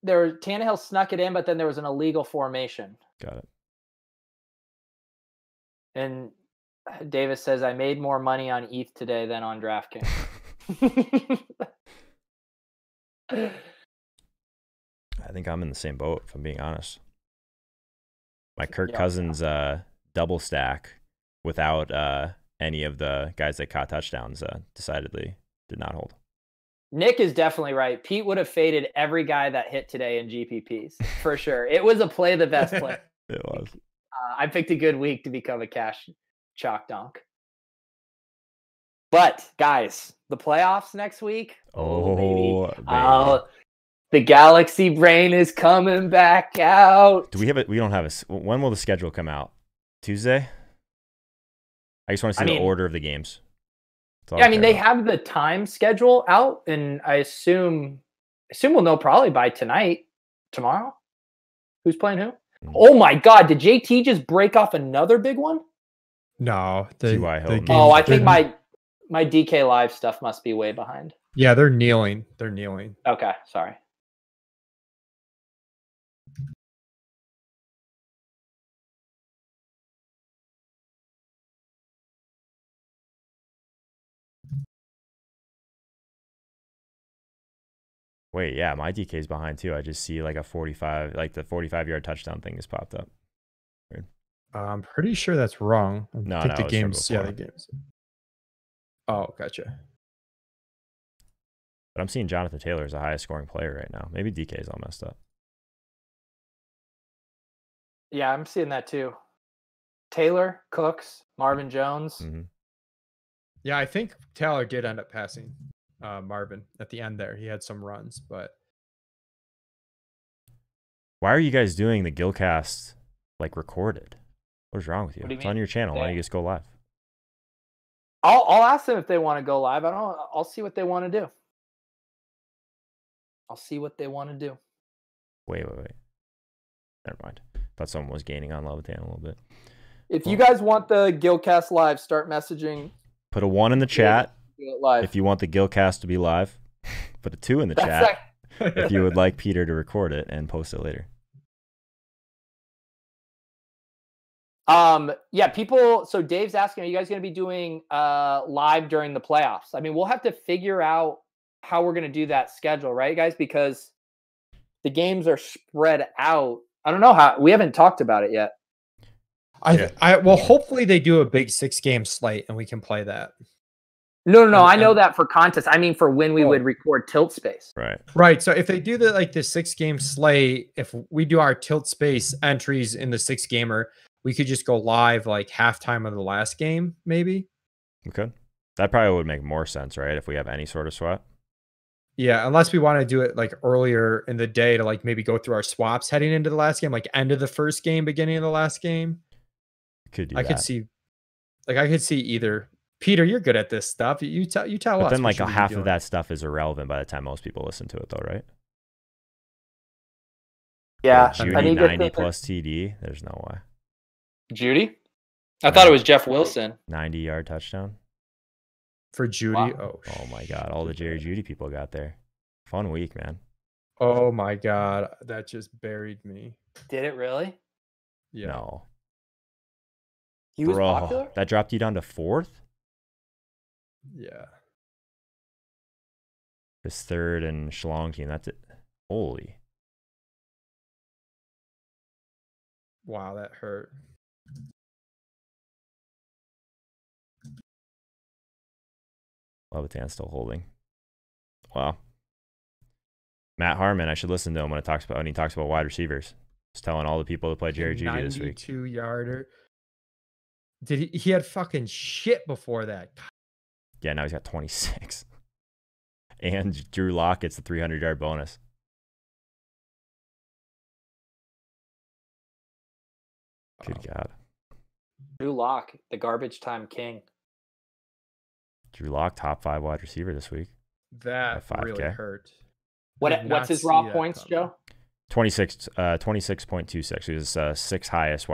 Tannehill snuck it in, but then there was an illegal formation. Got it. And Davis says, I made more money on ETH today than on DraftKings. I think I'm in the same boat, if I'm being honest. My Kirk Cousins double stack without any of the guys that caught touchdowns decidedly did not hold. Nick is definitely right. Pete would have faded every guy that hit today in GPPs for sure. It was a play the best play. It was. I picked a good week to become a cash chalk donk. But guys, the playoffs next week. Oh, baby. The galaxy brain is coming back out. Do we have it? We don't have a. When will the schedule come out? Tuesday. I just want to see the order of the games. Yeah, I mean they have the time schedule out, and I assume we'll know probably by tonight, tomorrow. Who's playing who? Oh my God! Did JT just break off another big one? No, I think my DK Live stuff must be way behind. Yeah, they're kneeling. They're kneeling. Okay, sorry. Wait, yeah, my DK's behind too. I just see like a 45, like the 45-yard touchdown thing has popped up. Weird. I'm pretty sure that's wrong. No, the games. Yeah, the games. Oh, gotcha. But I'm seeing Jonathan Taylor as the highest scoring player right now. Maybe DK's all messed up. Yeah, I'm seeing that too. Taylor, Cooks, Marvin Jones. Mm-hmm. Yeah, I think Taylor did end up passing Marvin at the end there. He had some runs, but why are you guys doing the Gilcast like recorded? What is wrong with you? It's on your channel. Why don't you just go live? I'll ask them if they want to go live. I'll see what they want to do. I'll see what they want to do. Wait. Never mind. Thought someone was gaining on Levitan a little bit. If you guys want the Gilcast live, start messaging. Put a 1 in the chat live. if you want the Gilcast to be live. Put a 2 in the chat if you would like Peter to record it and post it later. Yeah, people. So Dave's asking, are you guys going to be doing live during the playoffs? I mean, we'll have to figure out how we're going to do that schedule, right, guys? Because the games are spread out. I don't know how. We haven't talked about it yet. Well, hopefully they do a big 6-game slate and we can play that. No. I know that for contest. I mean, for when we would record Tilt Space. Right. So if they do the 6-game slate, if we do our Tilt Space entries in the 6-gamer, we could just go live like halftime of the last game, maybe. We could. That probably would make more sense, right? If we have any sort of swap. Yeah, unless we want to do it like earlier in the day to like maybe go through our swaps heading into the last game, like end of the first game, beginning of the last game. Could do I could see either. Peter, you're good at this stuff. You tell us. But then like half of that stuff is irrelevant by the time most people listen to it, though, right? Yeah, Judy 90 plus TD. There's no way. Judy? I thought it was Jeff Wilson. 90-yard touchdown for Judy. Wow. Oh my God! All the Jerry Judy people got there. Fun week, man. Oh my God, that just buried me. Did it really? Yeah. No. He was popular? That dropped you down to 4th? Yeah. His 3rd and Schlong team. That's it. Holy. Wow, that hurt. Levitan's still holding. Wow. Matt Harmon, I should listen to him when he talks about wide receivers. He's telling all the people to play Jerry Judy this week. 92-yarder. He had fucking shit before that. Yeah, now he's got 26. And Drew Lock gets the 300-yard bonus. Good God. Drew Lock, the garbage time king. Drew Lock, top 5 wide receiver this week. That really hurt. What's his raw points, Joe? 26.26. He was 6th highest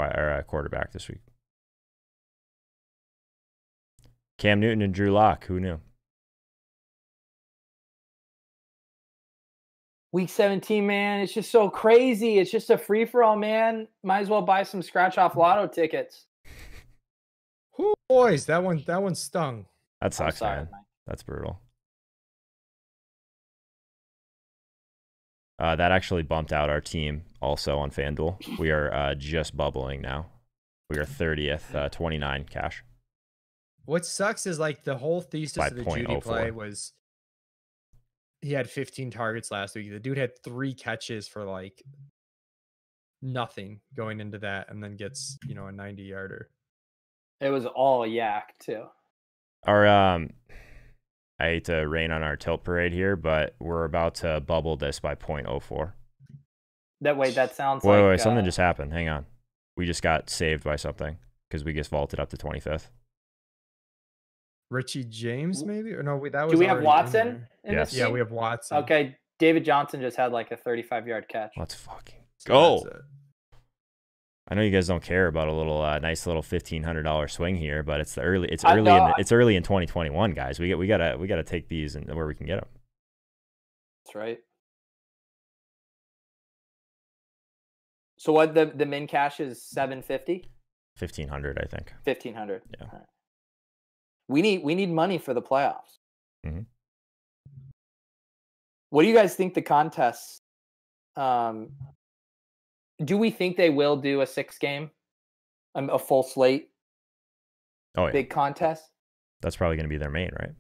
quarterback this week. Cam Newton and Drew Lock. Who knew? Week 17, man. It's just so crazy. It's just a free-for-all, man. Might as well buy some scratch-off lotto tickets. Whoo, boys, that one stung. That sucks, man. That's brutal. That actually bumped out our team also on FanDuel. We are just bubbling now. We are 30th, 29 cash. What sucks is like the whole thesis of the Judy play was he had 15 targets last week. The dude had 3 catches for like nothing going into that and then gets, a 90-yarder. It was all yak too. Our I hate to rain on our tilt parade here, but we're about to bubble this by 0.04. That sounds wait, something just happened. Hang on. We just got saved by something because we just vaulted up to 25th. Richie James, maybe? Or no, that was. Do we have Watson in yes. this Yeah, game? we have Watson. Okay, David Johnson just had like a 35-yard catch. Let's fucking So go. I know you guys don't care about a little nice little $1,500 swing here, but it's early in 2021, guys. We gotta take these and where we can get them. That's right. So what the min cash is 750? 1,500, I think. 1,500. Yeah. Right. We need money for the playoffs. Mm-hmm. What do you guys think the contests? Do we think they will do a 6-game, a full slate? Oh yeah. Big contest. That's probably going to be their main, right?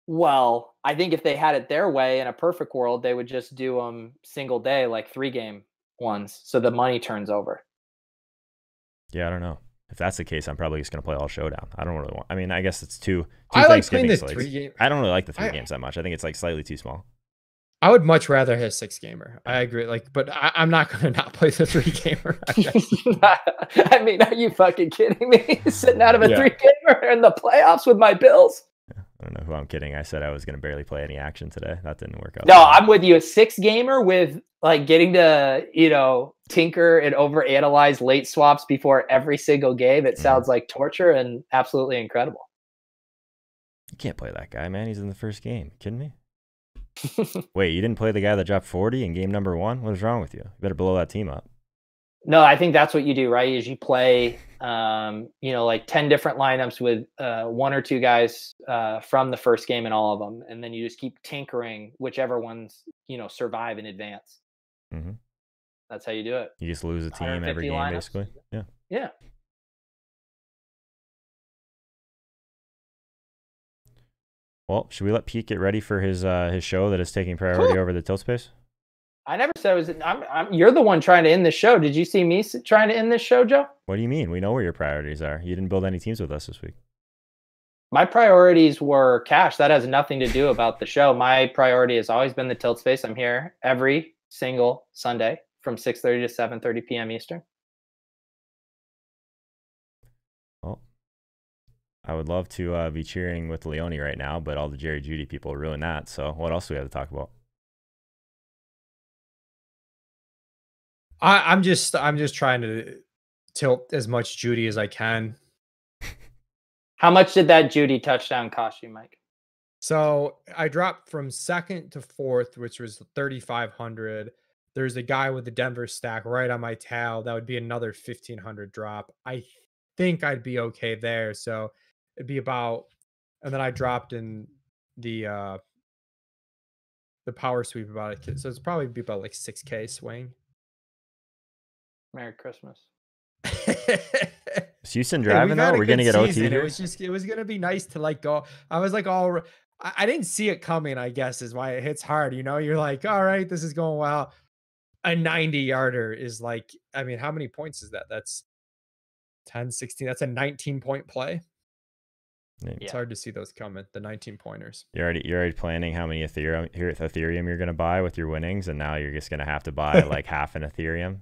Well, I think if they had it their way in a perfect world, they would just do them single day, like 3-game ones, so the money turns over. Yeah, I don't know. If that's the case, I'm probably just going to play all showdown. I don't really want. I mean, I guess it's two I like Thanksgiving playing the slates. 3-game. I don't really like the 3 games that much. I think it's like slightly too small. I would much rather have 6-gamer. I agree. But I'm not going to not play the 3-gamer. I mean, are you fucking kidding me? Sitting out of a 3-gamer in the playoffs with my Bills? I don't know who I'm kidding. I said I was going to barely play any action today. That didn't work out. No, I'm with you. A 6-gamer with like getting to, tinker and overanalyze late swaps before every single game. It sounds like torture and absolutely incredible. You can't play that guy, man. He's in the first game. You kidding me? Wait, you didn't play the guy that dropped 40 in game number 1? What is wrong with you? You better blow that team up. No, I think that's what you do, right? Is you play, like 10 different lineups with 1 or 2 guys from the first game in all of them. And then you just keep tinkering whichever ones, survive in advance. Mm-hmm. That's how you do it. You just lose a team every game, lineups. basically. Yeah. Yeah. Well, should we let Pete get ready for his show that is taking priority over the tilt space? I never said it was. You're the one trying to end this show. Did you see me trying to end this show, Joe? What do you mean? We know where your priorities are. You didn't build any teams with us this week. My priorities were cash. That has nothing to do about the show. My priority has always been the tilt space. I'm here every single Sunday from 6:30 to 7:30 p.m. Eastern. Well, I would love to be cheering with Leone right now, but all the Jerry Jeudy people ruin that. So what else do we have to talk about? I'm just trying to tilt as much Jeudy as I can. How much did that Jeudy touchdown cost you, Mike? So I dropped from 2nd to 4th, which was 3,500. There's a guy with the Denver stack right on my tail. That would be another 1,500 drop. I think I'd be okay there. So it'd be about, and then I dropped in the power sweep about it. So it's probably be about like 6K swing. Merry Christmas. Is Houston driving though? We're gonna get OT here. It was gonna be nice to like go. I was like, I didn't see it coming, I guess is why it hits hard. You're like, all right, this is going well. A 90-yarder is like, I mean, how many points is that? That's 10, 16. That's a 19-point play. Yeah. It's hard to see those coming, the 19-pointers. You're already planning how many Ethereum you're gonna buy with your winnings, and now you're just gonna have to buy like half an Ethereum.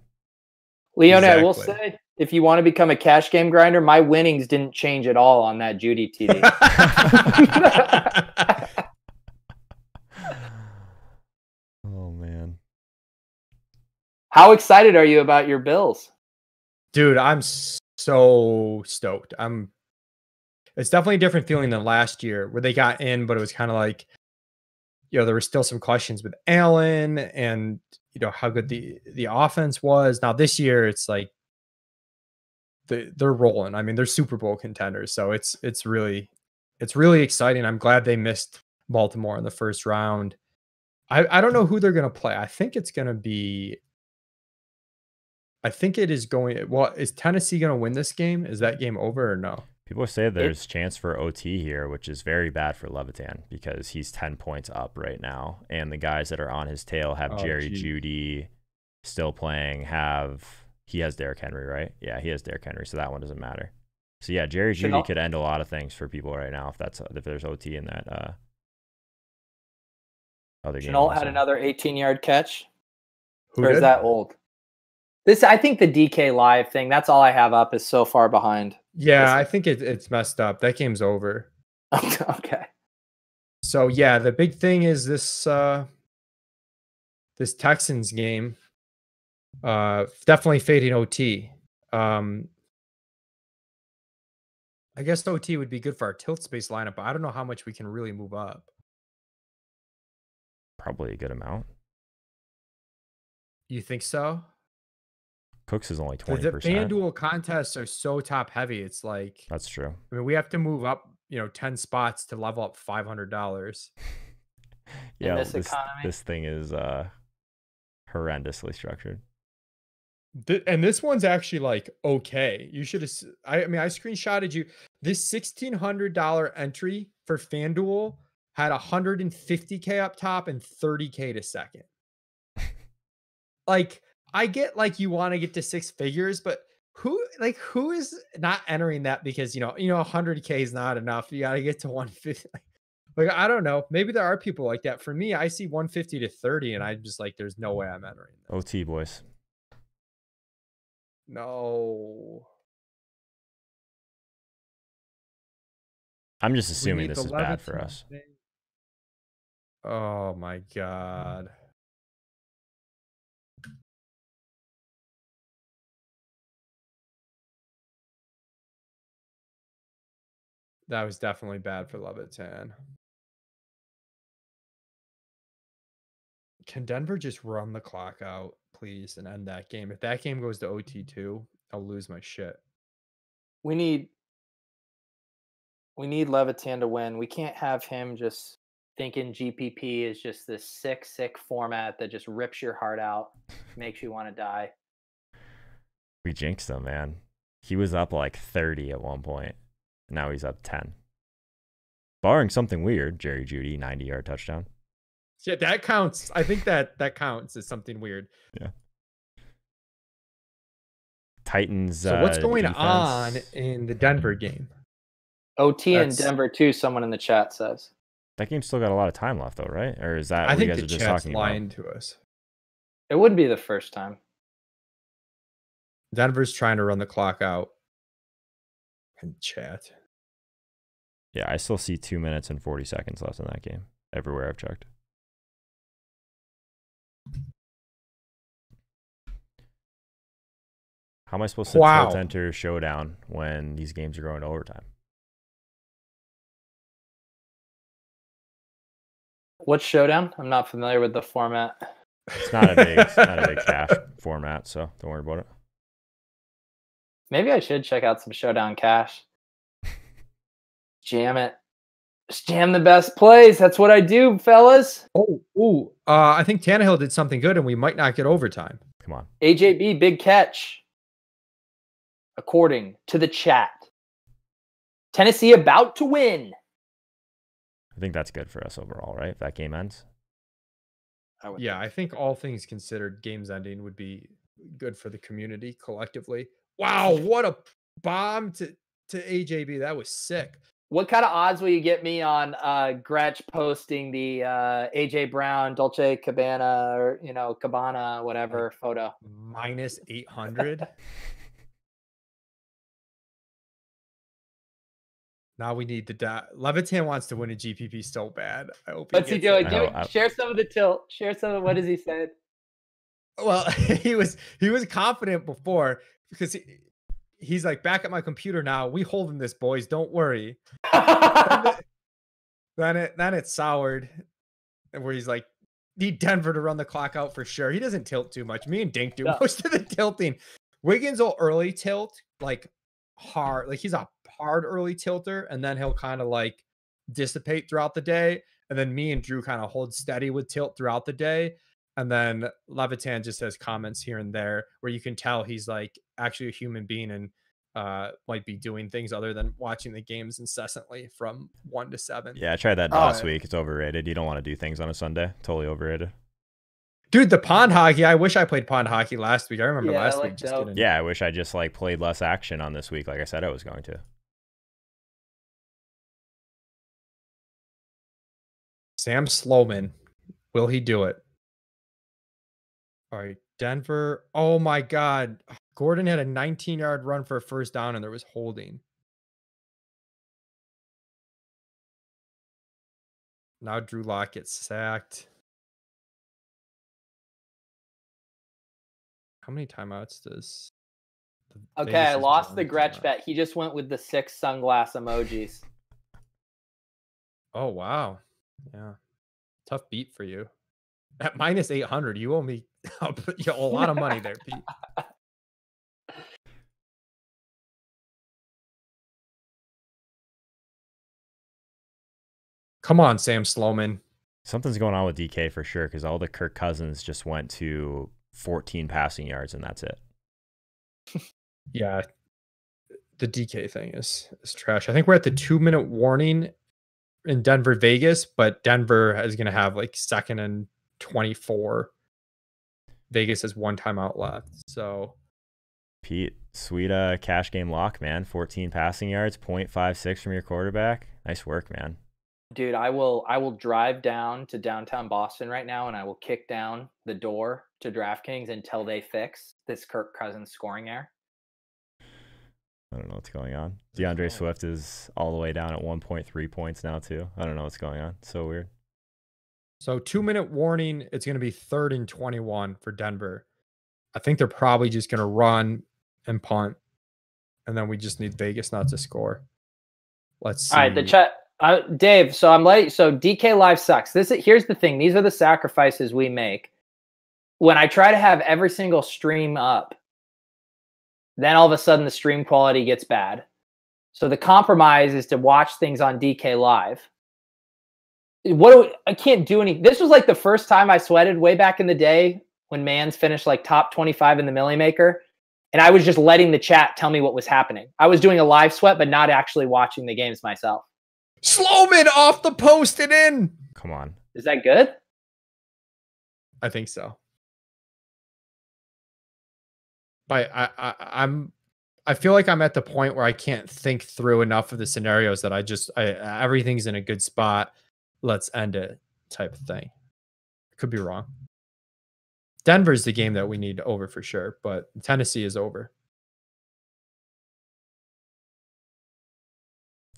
Leone, exactly. I will say, if you want to become a cash game grinder, my winnings didn't change at all on that Jeudy TD. Oh, man. How excited are you about your Bills? Dude, I'm so stoked. It's definitely a different feeling than last year where they got in, but it was kind of like, there were still some questions with Allen and, how good the offense was. Now this year, it's like they're rolling. I mean, they're Super Bowl contenders. So it's really exciting. I'm glad they missed Baltimore in the first round. I don't know who they're going to play. I think it is going. Well, is Tennessee going to win this game? Is that game over or no? People say there's chance for OT here, which is very bad for Levitan because he's 10 points up right now. And the guys that are on his tail have Jerry Jeudy still playing. He has Derrick Henry, right? Yeah, he has Derrick Henry, so that one doesn't matter. So yeah, Jerry Jeudy could end a lot of things for people right now if there's OT in that other game. Chenault had another 18-yard catch. Who Or did? is that old? I think the DK live thing, that's all I have up, is so far behind. Yeah, I think it's messed up. That game's over. Okay. So yeah, the big thing is this this Texans game. Definitely fading OT. I guess OT would be good for our tilt space lineup, but I don't know how much we can really move up. Probably a good amount. You think so? Cooks is only 20%. The FanDuel contests are so top heavy. It's like, That's true. I mean, we have to move up, 10 spots to level up $500. Yeah, this economy. This thing is horrendously structured. And this one's actually like okay. You should have. I screenshotted you. This $1,600 entry for FanDuel had 150K up top and 30K to second. Like, I get like you want to get to six figures, but who is not entering that because 100K is not enough. You got to get to 150. Like, I don't know. Maybe there are people like that. For me, I see 150 to 30, and I'm just like, there's no way I'm entering that. OT, boys. No. I'm just assuming this is bad for us. Oh my God. That was definitely bad for Levitan. Can Denver just run the clock out, please, and end that game? If that game goes to OT2, I'll lose my shit. We need Levitan to win. We can't have him just thinking GPP is just this sick format that just rips your heart out, makes you want to die. We jinxed him, man. He was up like 30 at one point. Now he's up 10. Barring something weird, Jerry Jeudy, 90-yard touchdown. Yeah, that counts. I think that counts as something weird. Yeah. Titans. So what's going defense. on in the Denver game? OT in Denver too, someone in the chat says. That game's still got a lot of time left, though, right? Or is that I what think you guys the are just chat's talking lying about? to us. It wouldn't be the first time. Denver's trying to run the clock out. And chat. Yeah, I still see 2 minutes and 40 seconds left in that game. Everywhere I've checked. How am I supposed to tilt enter showdown when these games are going to overtime? What's showdown? I'm not familiar with the format. It's not a big cash format, so don't worry about it. Maybe I should check out some showdown cash. Jam it. Just jam the best plays. That's what I do, fellas. I think Tannehill did something good, and we might not get overtime. Come on. AJB, big catch. According to the chat. Tennessee about to win. I think that's good for us overall, right? If that game ends. I think all things considered, games ending would be good for the community collectively. Wow, what a bomb to AJB. That was sick. What kind of odds will you get me on Gretsch posting the AJ Brown, Dolce Cabana, or Cabana, whatever photo? Minus 800. Now we need the Levitan wants to win a GPP so bad. I hope. What's he doing? Share some of the tilt. Share some of what has he said. Well, he was confident before because he's like, back at my computer now. We holding this, boys. Don't worry. then it soured, where he's like, need Denver to run the clock out for sure. He doesn't tilt too much. Me and Dink do most of the tilting. Wiggins will early tilt like hard, like he's a hard early tilter, and then he'll kind of like dissipate throughout the day. And then me and Drew kind of hold steady with tilt throughout the day. And then Levitan just has comments here and there where you can tell he's like actually a human being and might be doing things other than watching the games incessantly from 1 to 7. Yeah, I tried that last week. It's overrated. You don't want to do things on a Sunday. Totally overrated. Dude, the pond hockey. I wish I played pond hockey last week. I remember last week just getting... Yeah, I wish I just like played less action on this week like I said I was going to. Sam Sloman Will he do it? All right, Denver. Oh my God. Gordon had a 19-yard run for a first down and there was holding. Now Drew Lock gets sacked. How many timeouts does Okay, I lost the Gretsch bet. He just went with the 6 sunglass emojis. Oh, wow. Yeah. Tough beat for you. At minus 800, you owe me a lot of money there, Pete. Come on, Sam Sloman. Something's going on with DK for sure because all the Kirk Cousins just went to 14 passing yards and that's it. Yeah. The DK thing is trash. I think we're at the 2-minute warning in Denver, Vegas, but Denver is going to have like 2nd and 24. Vegas has 1 timeout left. So, Pete, sweet cash game lock, man. 14 passing yards, 0.56 from your quarterback. Nice work, man. Dude, I will drive down to downtown Boston right now and I will kick down the door to DraftKings until they fix this Kirk Cousins scoring error. I don't know what's going on. DeAndre Swift is all the way down at 1.3 points now too. I don't know what's going on. So weird. So 2-minute warning. It's going to be 3rd and 21 for Denver. I think they're probably just going to run and punt. And then we just need Vegas not to score. Let's see. All right, the chat. Dave, so DK Live sucks. Here's the thing. These are the sacrifices we make. When I try to have every single stream up, then all of a sudden the stream quality gets bad. So the compromise is to watch things on DK Live. I can't do any. This was like the first time I sweated way back in the day when Mans finished like top 25 in the Millie Maker. And I was just letting the chat tell me what was happening. I was doing a live sweat, but not actually watching the games myself. Sloman off the post and in. Come on. Is that good? I think so. But I feel like I'm at the point where I can't think through enough of the scenarios that everything's in a good spot. Let's end it type of thing. Could be wrong. Denver's the game that we need over for sure, but Tennessee is over.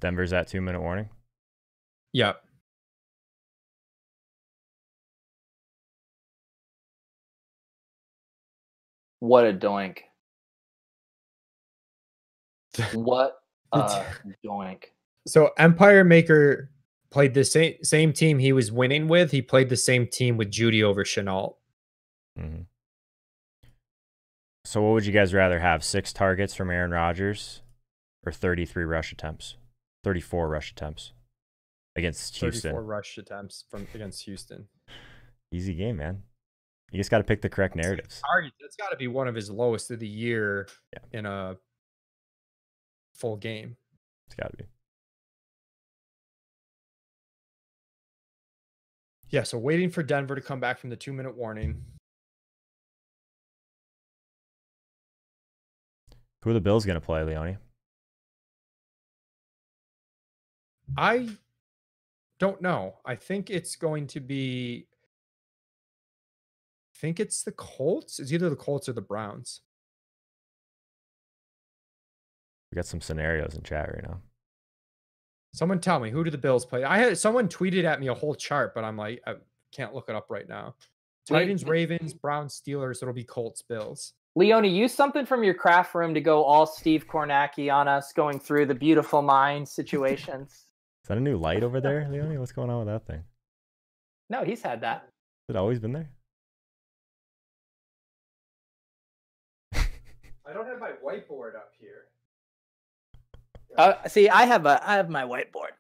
Denver's at 2-minute warning. Yep. What a doink. What a doink. So Empire Maker played the same team he was winning with. He played the same team with Judy over Chenault. Mm-hmm. So what would you guys rather have? 6 targets from Aaron Rodgers or 33 rush attempts? 34 rush attempts against Houston. 34 rush attempts against Houston. Easy game, man. You just got to pick the correct narratives. That's got to be one of his lowest of the year in a full game. It's got to be. Yeah, so waiting for Denver to come back from the 2-minute warning. Who are the Bills going to play, Leone? I don't know. I think it's going to be... I think it's the Colts. It's either the Colts or the Browns. We got some scenarios in chat right now. Someone tell me, who do the Bills play? Someone tweeted at me a whole chart, but I'm like, I can't look it up right now. Titans, Ravens, Browns, Steelers. It'll be Colts, Bills. Leone, use something from your craft room to go all Steve Kornacki on us, going through the beautiful mind situations. Is that a new light over there, Leone? What's going on with that thing? No, he's had that. Has it always been there? I don't have my whiteboard up here. See, I have my whiteboard.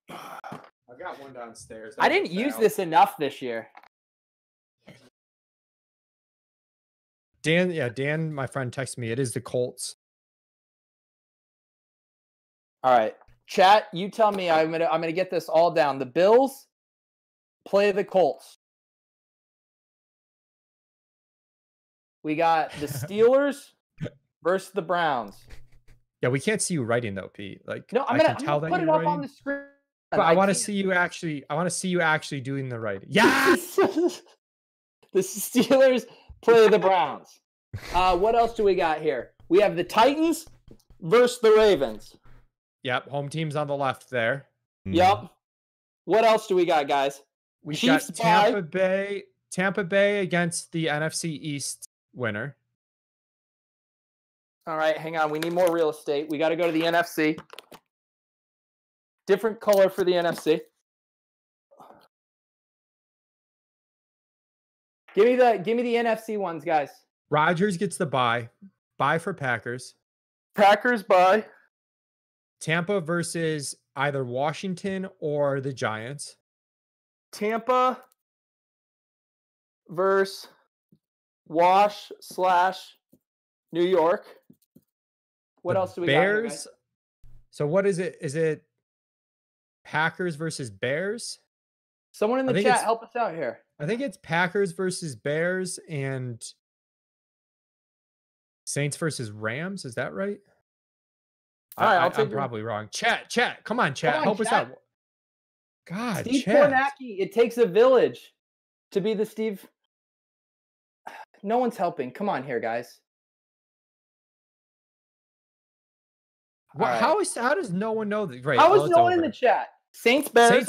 I've got one downstairs. I didn't use this enough this year. Dan, my friend, texted me. It is the Colts. All right, chat. You tell me. I'm gonna get this all down. The Bills play the Colts. We got the Steelers versus the Browns. Yeah, we can't see you writing though, Pete. Like, no, I'm gonna put it up on the screen But I want to see you actually. I want to see you actually doing the right. Yeah. The Steelers play the Browns. What else do we got here? We have the Titans versus the Ravens. Yep. Home team's on the left there. Yep. What else do we got, guys? We Chiefs got Tampa Bay. Tampa Bay against the NFC East winner. All right, hang on. We need more real estate. We got to go to the NFC. Different color for the NFC. Give me the NFC ones, guys. Rodgers gets the bye. Bye for Packers. Packers bye. Tampa versus either Washington or the Giants. Tampa versus Wash/New York. What else do we got here, guys? So what is it? Is it Packers versus Bears? Someone in the chat, help us out here. I think it's Packers versus Bears and Saints versus Rams. Is that right? All right, I'm probably wrong. Chat. Come on, chat. Help us out. God, Steve chat. Kornacki, it takes a village to be the Steve. No one's helping. Come on here, guys. Well, right. How does no one know that? Right. How is no one in the chat? Saints Bears.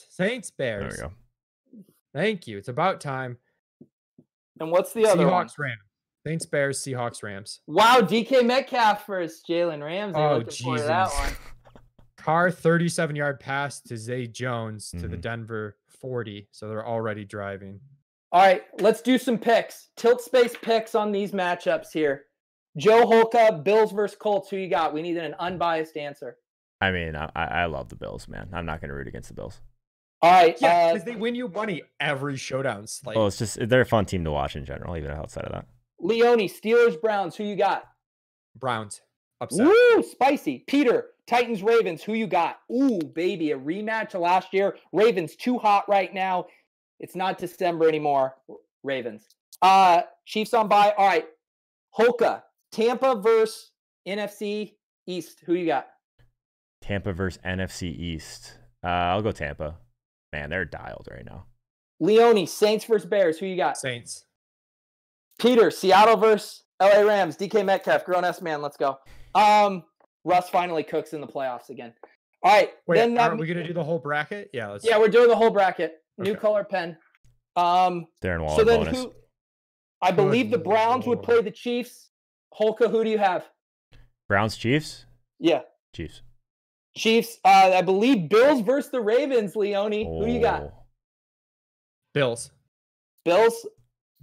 Saints Bears. There we go. Thank you. It's about time. And what's the other one? Seahawks Rams. Saints Bears. Seahawks Rams. Wow, DK Metcalf versus Jalen Ramsey. Oh Jesus. That one. Carr 37-yard pass to Zay Jones to the Denver 40. So they're already driving. All right, let's do some picks. Tilt space picks on these matchups here. Joe Holka, Bills versus Colts. Who you got? We need an unbiased answer. I mean, I love the Bills, man. I'm not going to root against the Bills. All right. Yeah, because they win you money every showdown. Like, it's just they're a fun team to watch in general, even outside of that. Leone, Steelers, Browns. Who you got? Browns. Upset. Woo, spicy. Peter, Titans, Ravens. Who you got? Ooh, baby, a rematch of last year. Ravens too hot right now. It's not December anymore. Ravens. Chiefs on bye. All right. Holka, Tampa versus NFC East. Who you got? Tampa versus NFC East. I'll go Tampa. Man, they're dialed right now. Leone, Saints versus Bears. Who you got? Saints. Peter, Seattle versus LA Rams. DK Metcalf, grown-ass man. Let's go. Russ finally cooks in the playoffs again. All right. Wait, then, are we going to do the whole bracket? Yeah. Yeah, we're doing the whole bracket. New color pen. Darren Waller so then bonus. I believe the Browns would play the Chiefs. Holka, who do you have? Browns, Chiefs? Yeah. Chiefs. Chiefs. I believe Bills versus the Ravens, Leone. Who do you got? Bills. Bills.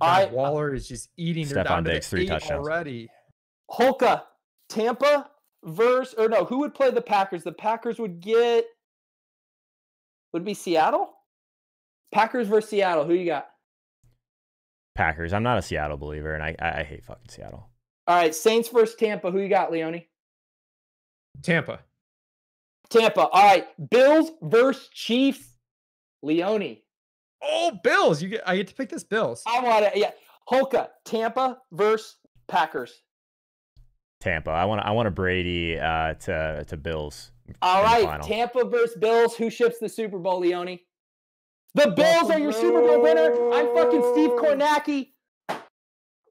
God, Waller is just eating. Stephon Diggs, 3 touchdowns already. Holka, Tampa versus, or no, who would play the Packers? The Packers would be Seattle? Packers versus Seattle. Who you got? Packers. I'm not a Seattle believer, and I hate fucking Seattle. All right, Saints versus Tampa. Who you got, Leone? Tampa. All right, Bills versus Chiefs. Leone. Oh, Bills! I get to pick this Bills. I want it. Yeah, Holka, Tampa versus Packers. Tampa. I want a Brady to Bills. All right, Tampa versus Bills. Who ships the Super Bowl, Leone? The Bills are your Super Bowl winner. I'm fucking Steve Kornacki.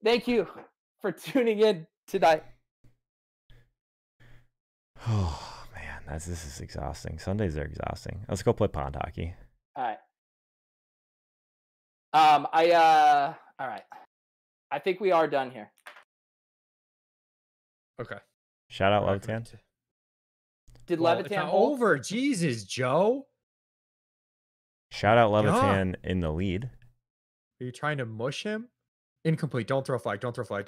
Thank you for tuning in tonight. Oh man, this is exhausting. Sundays are exhausting. Let's go play pond hockey. All right. All right. I think we are done here. Okay. Shout out Levitan. Did Levitan over? Jesus, Joe. Shout out Levitan in the lead. Are you trying to mush him? Incomplete. Don't throw flag. Don't throw flag.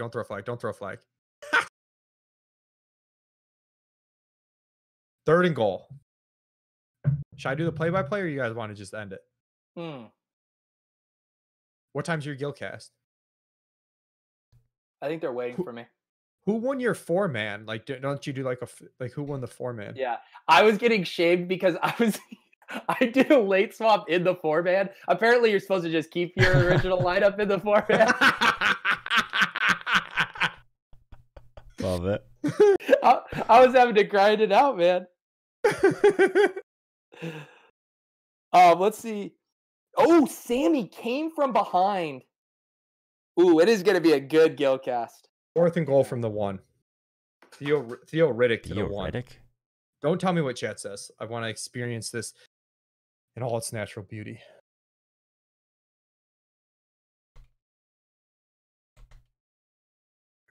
Third and goal. Should I do the play-by-play or you guys want to just end it? What time's your Gilcast? I think they're waiting for me. Who won your 4-man? Like, don't you do who won the 4-man? Yeah, I was getting shamed because I did a late swap in the 4-man. Apparently, you're supposed to just keep your original lineup in the 4-man. Love it. I was having to grind it out, man. Let's see. Oh, Sammy came from behind. Ooh, it is going to be a good Gilcast. 4th and goal from the 1. Theo Riddick to the 1. Riddick? Don't tell me what chat says. I want to experience this in all its natural beauty.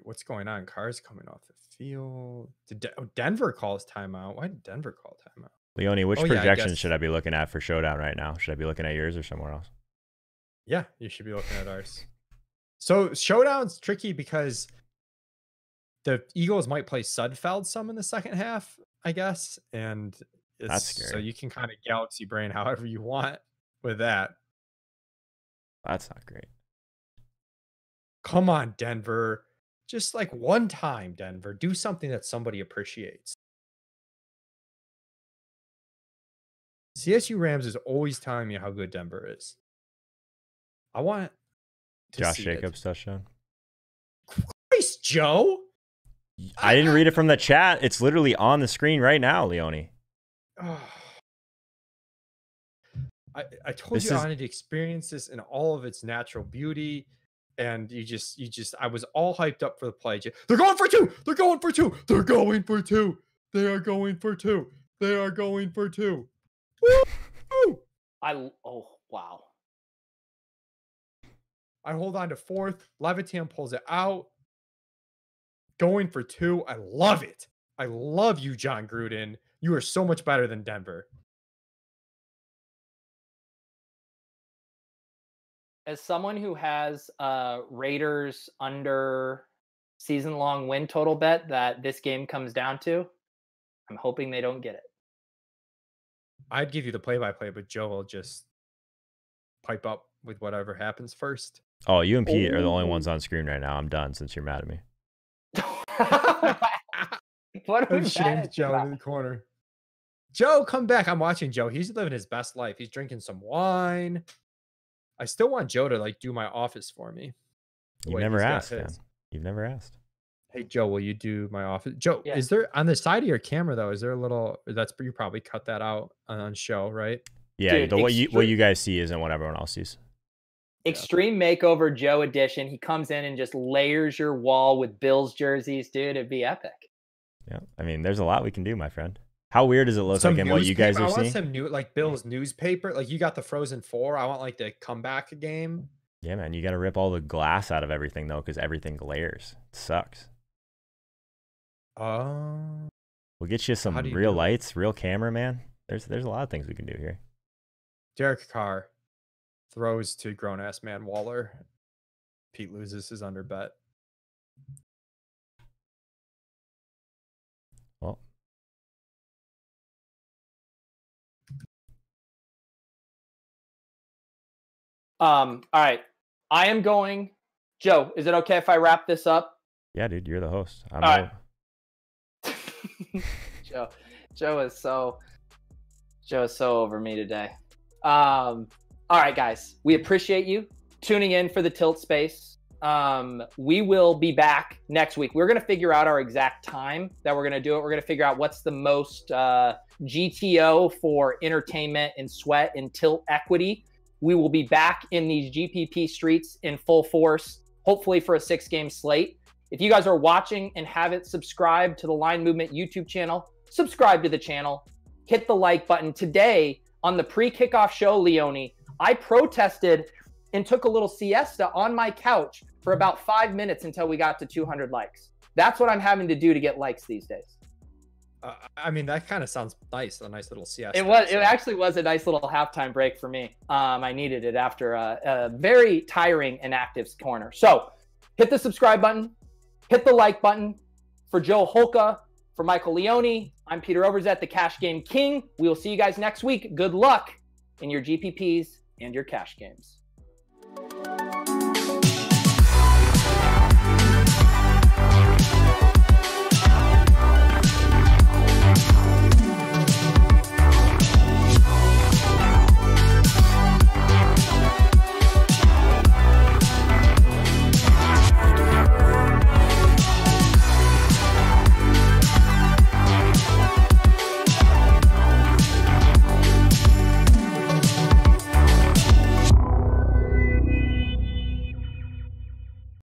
What's going on? Cars coming off the field. Denver calls timeout. Why did Denver call timeout? Leone, which projections should I be looking at for Showdown right now? Should I be looking at yours or somewhere else? Yeah, you should be looking at ours. So Showdown's tricky because the Eagles might play Sudfeld some in the second half, I guess. And that's scary. So you can kind of galaxy brain however you want with that. That's not great. Come on, Denver. Just like one time, Denver. Do something that somebody appreciates. CSU Rams is always telling me how good Denver is. I want to Josh see Jacobs touchdown. Christ, Joe. I didn't read it from the chat. It's literally on the screen right now, Leone. I told you I wanted to experience this in all of its natural beauty. And I was all hyped up for the play. They're going for 2. They're going for 2. They're going for 2. They are going for 2. They are going for 2. Woo! Oh, wow. I hold on to 4th. Levitan pulls it out. Going for 2. I love it. I love you, John Gruden. You are so much better than Denver. As someone who has Raiders under season-long win total bet that this game comes down to, I'm hoping they don't get it. I'd give you the play-by-play, but Joe will just pipe up with whatever happens first. Oh, you and Pete are the only ones on screen right now. I'm done since you're mad at me. What I've shamed Joe in the corner. Joe, come back. I'm watching Joe. He's living his best life. He's drinking some wine. I still want Joe to do my office for me. You've never asked, man. You've never asked. Hey, Joe, will you do my office? Joe, is there on the side of your camera though? Is there a little? You probably cut that out on show, right? Yeah, dude, what you guys see isn't what everyone else sees. Extreme Makeover Joe edition. He comes in and just layers your wall with Bills jerseys, dude. It'd be epic. Yeah, I mean, there's a lot we can do, my friend. How weird does it look like in what you guys are seeing? I want some new, Bills newspaper. Like you got the Frozen 4. I want the comeback game. Yeah, man, you got to rip all the glass out of everything though, because everything glares. It sucks. We'll get you some real lights, real camera, man. There's a lot of things we can do here. Derek Carr throws to grown ass man Waller. Pete loses his under bet. Well, all right. I am going. Joe, is it okay if I wrap this up? Yeah, dude, you're the host. All right. Joe is so over me today. All right, guys, we appreciate you tuning in for the Tilt Space. We will be back next week. We're going to figure out our exact time that we're going to do it. We're going to figure out what's the most GTO for entertainment and sweat and tilt equity. We will be back in these GPP streets in full force, hopefully for a 6-game slate. If you guys are watching and haven't subscribed to the Line Movement YouTube channel, subscribe to the channel, hit the like button. Today on the pre-kickoff show, Leone, I protested and took a little siesta on my couch for about 5 minutes until we got to 200 likes. That's what I'm having to do to get likes these days. I mean, that kind of sounds nice. A nice little siesta. It actually was a nice little halftime break for me. I needed it after a very tiring inactives corner. So hit the subscribe button, hit the like button. For Joe Holka, for Michael Leone, I'm Peter Overzet, the Cash Game King. We will see you guys next week. Good luck in your GPPs and your cash games.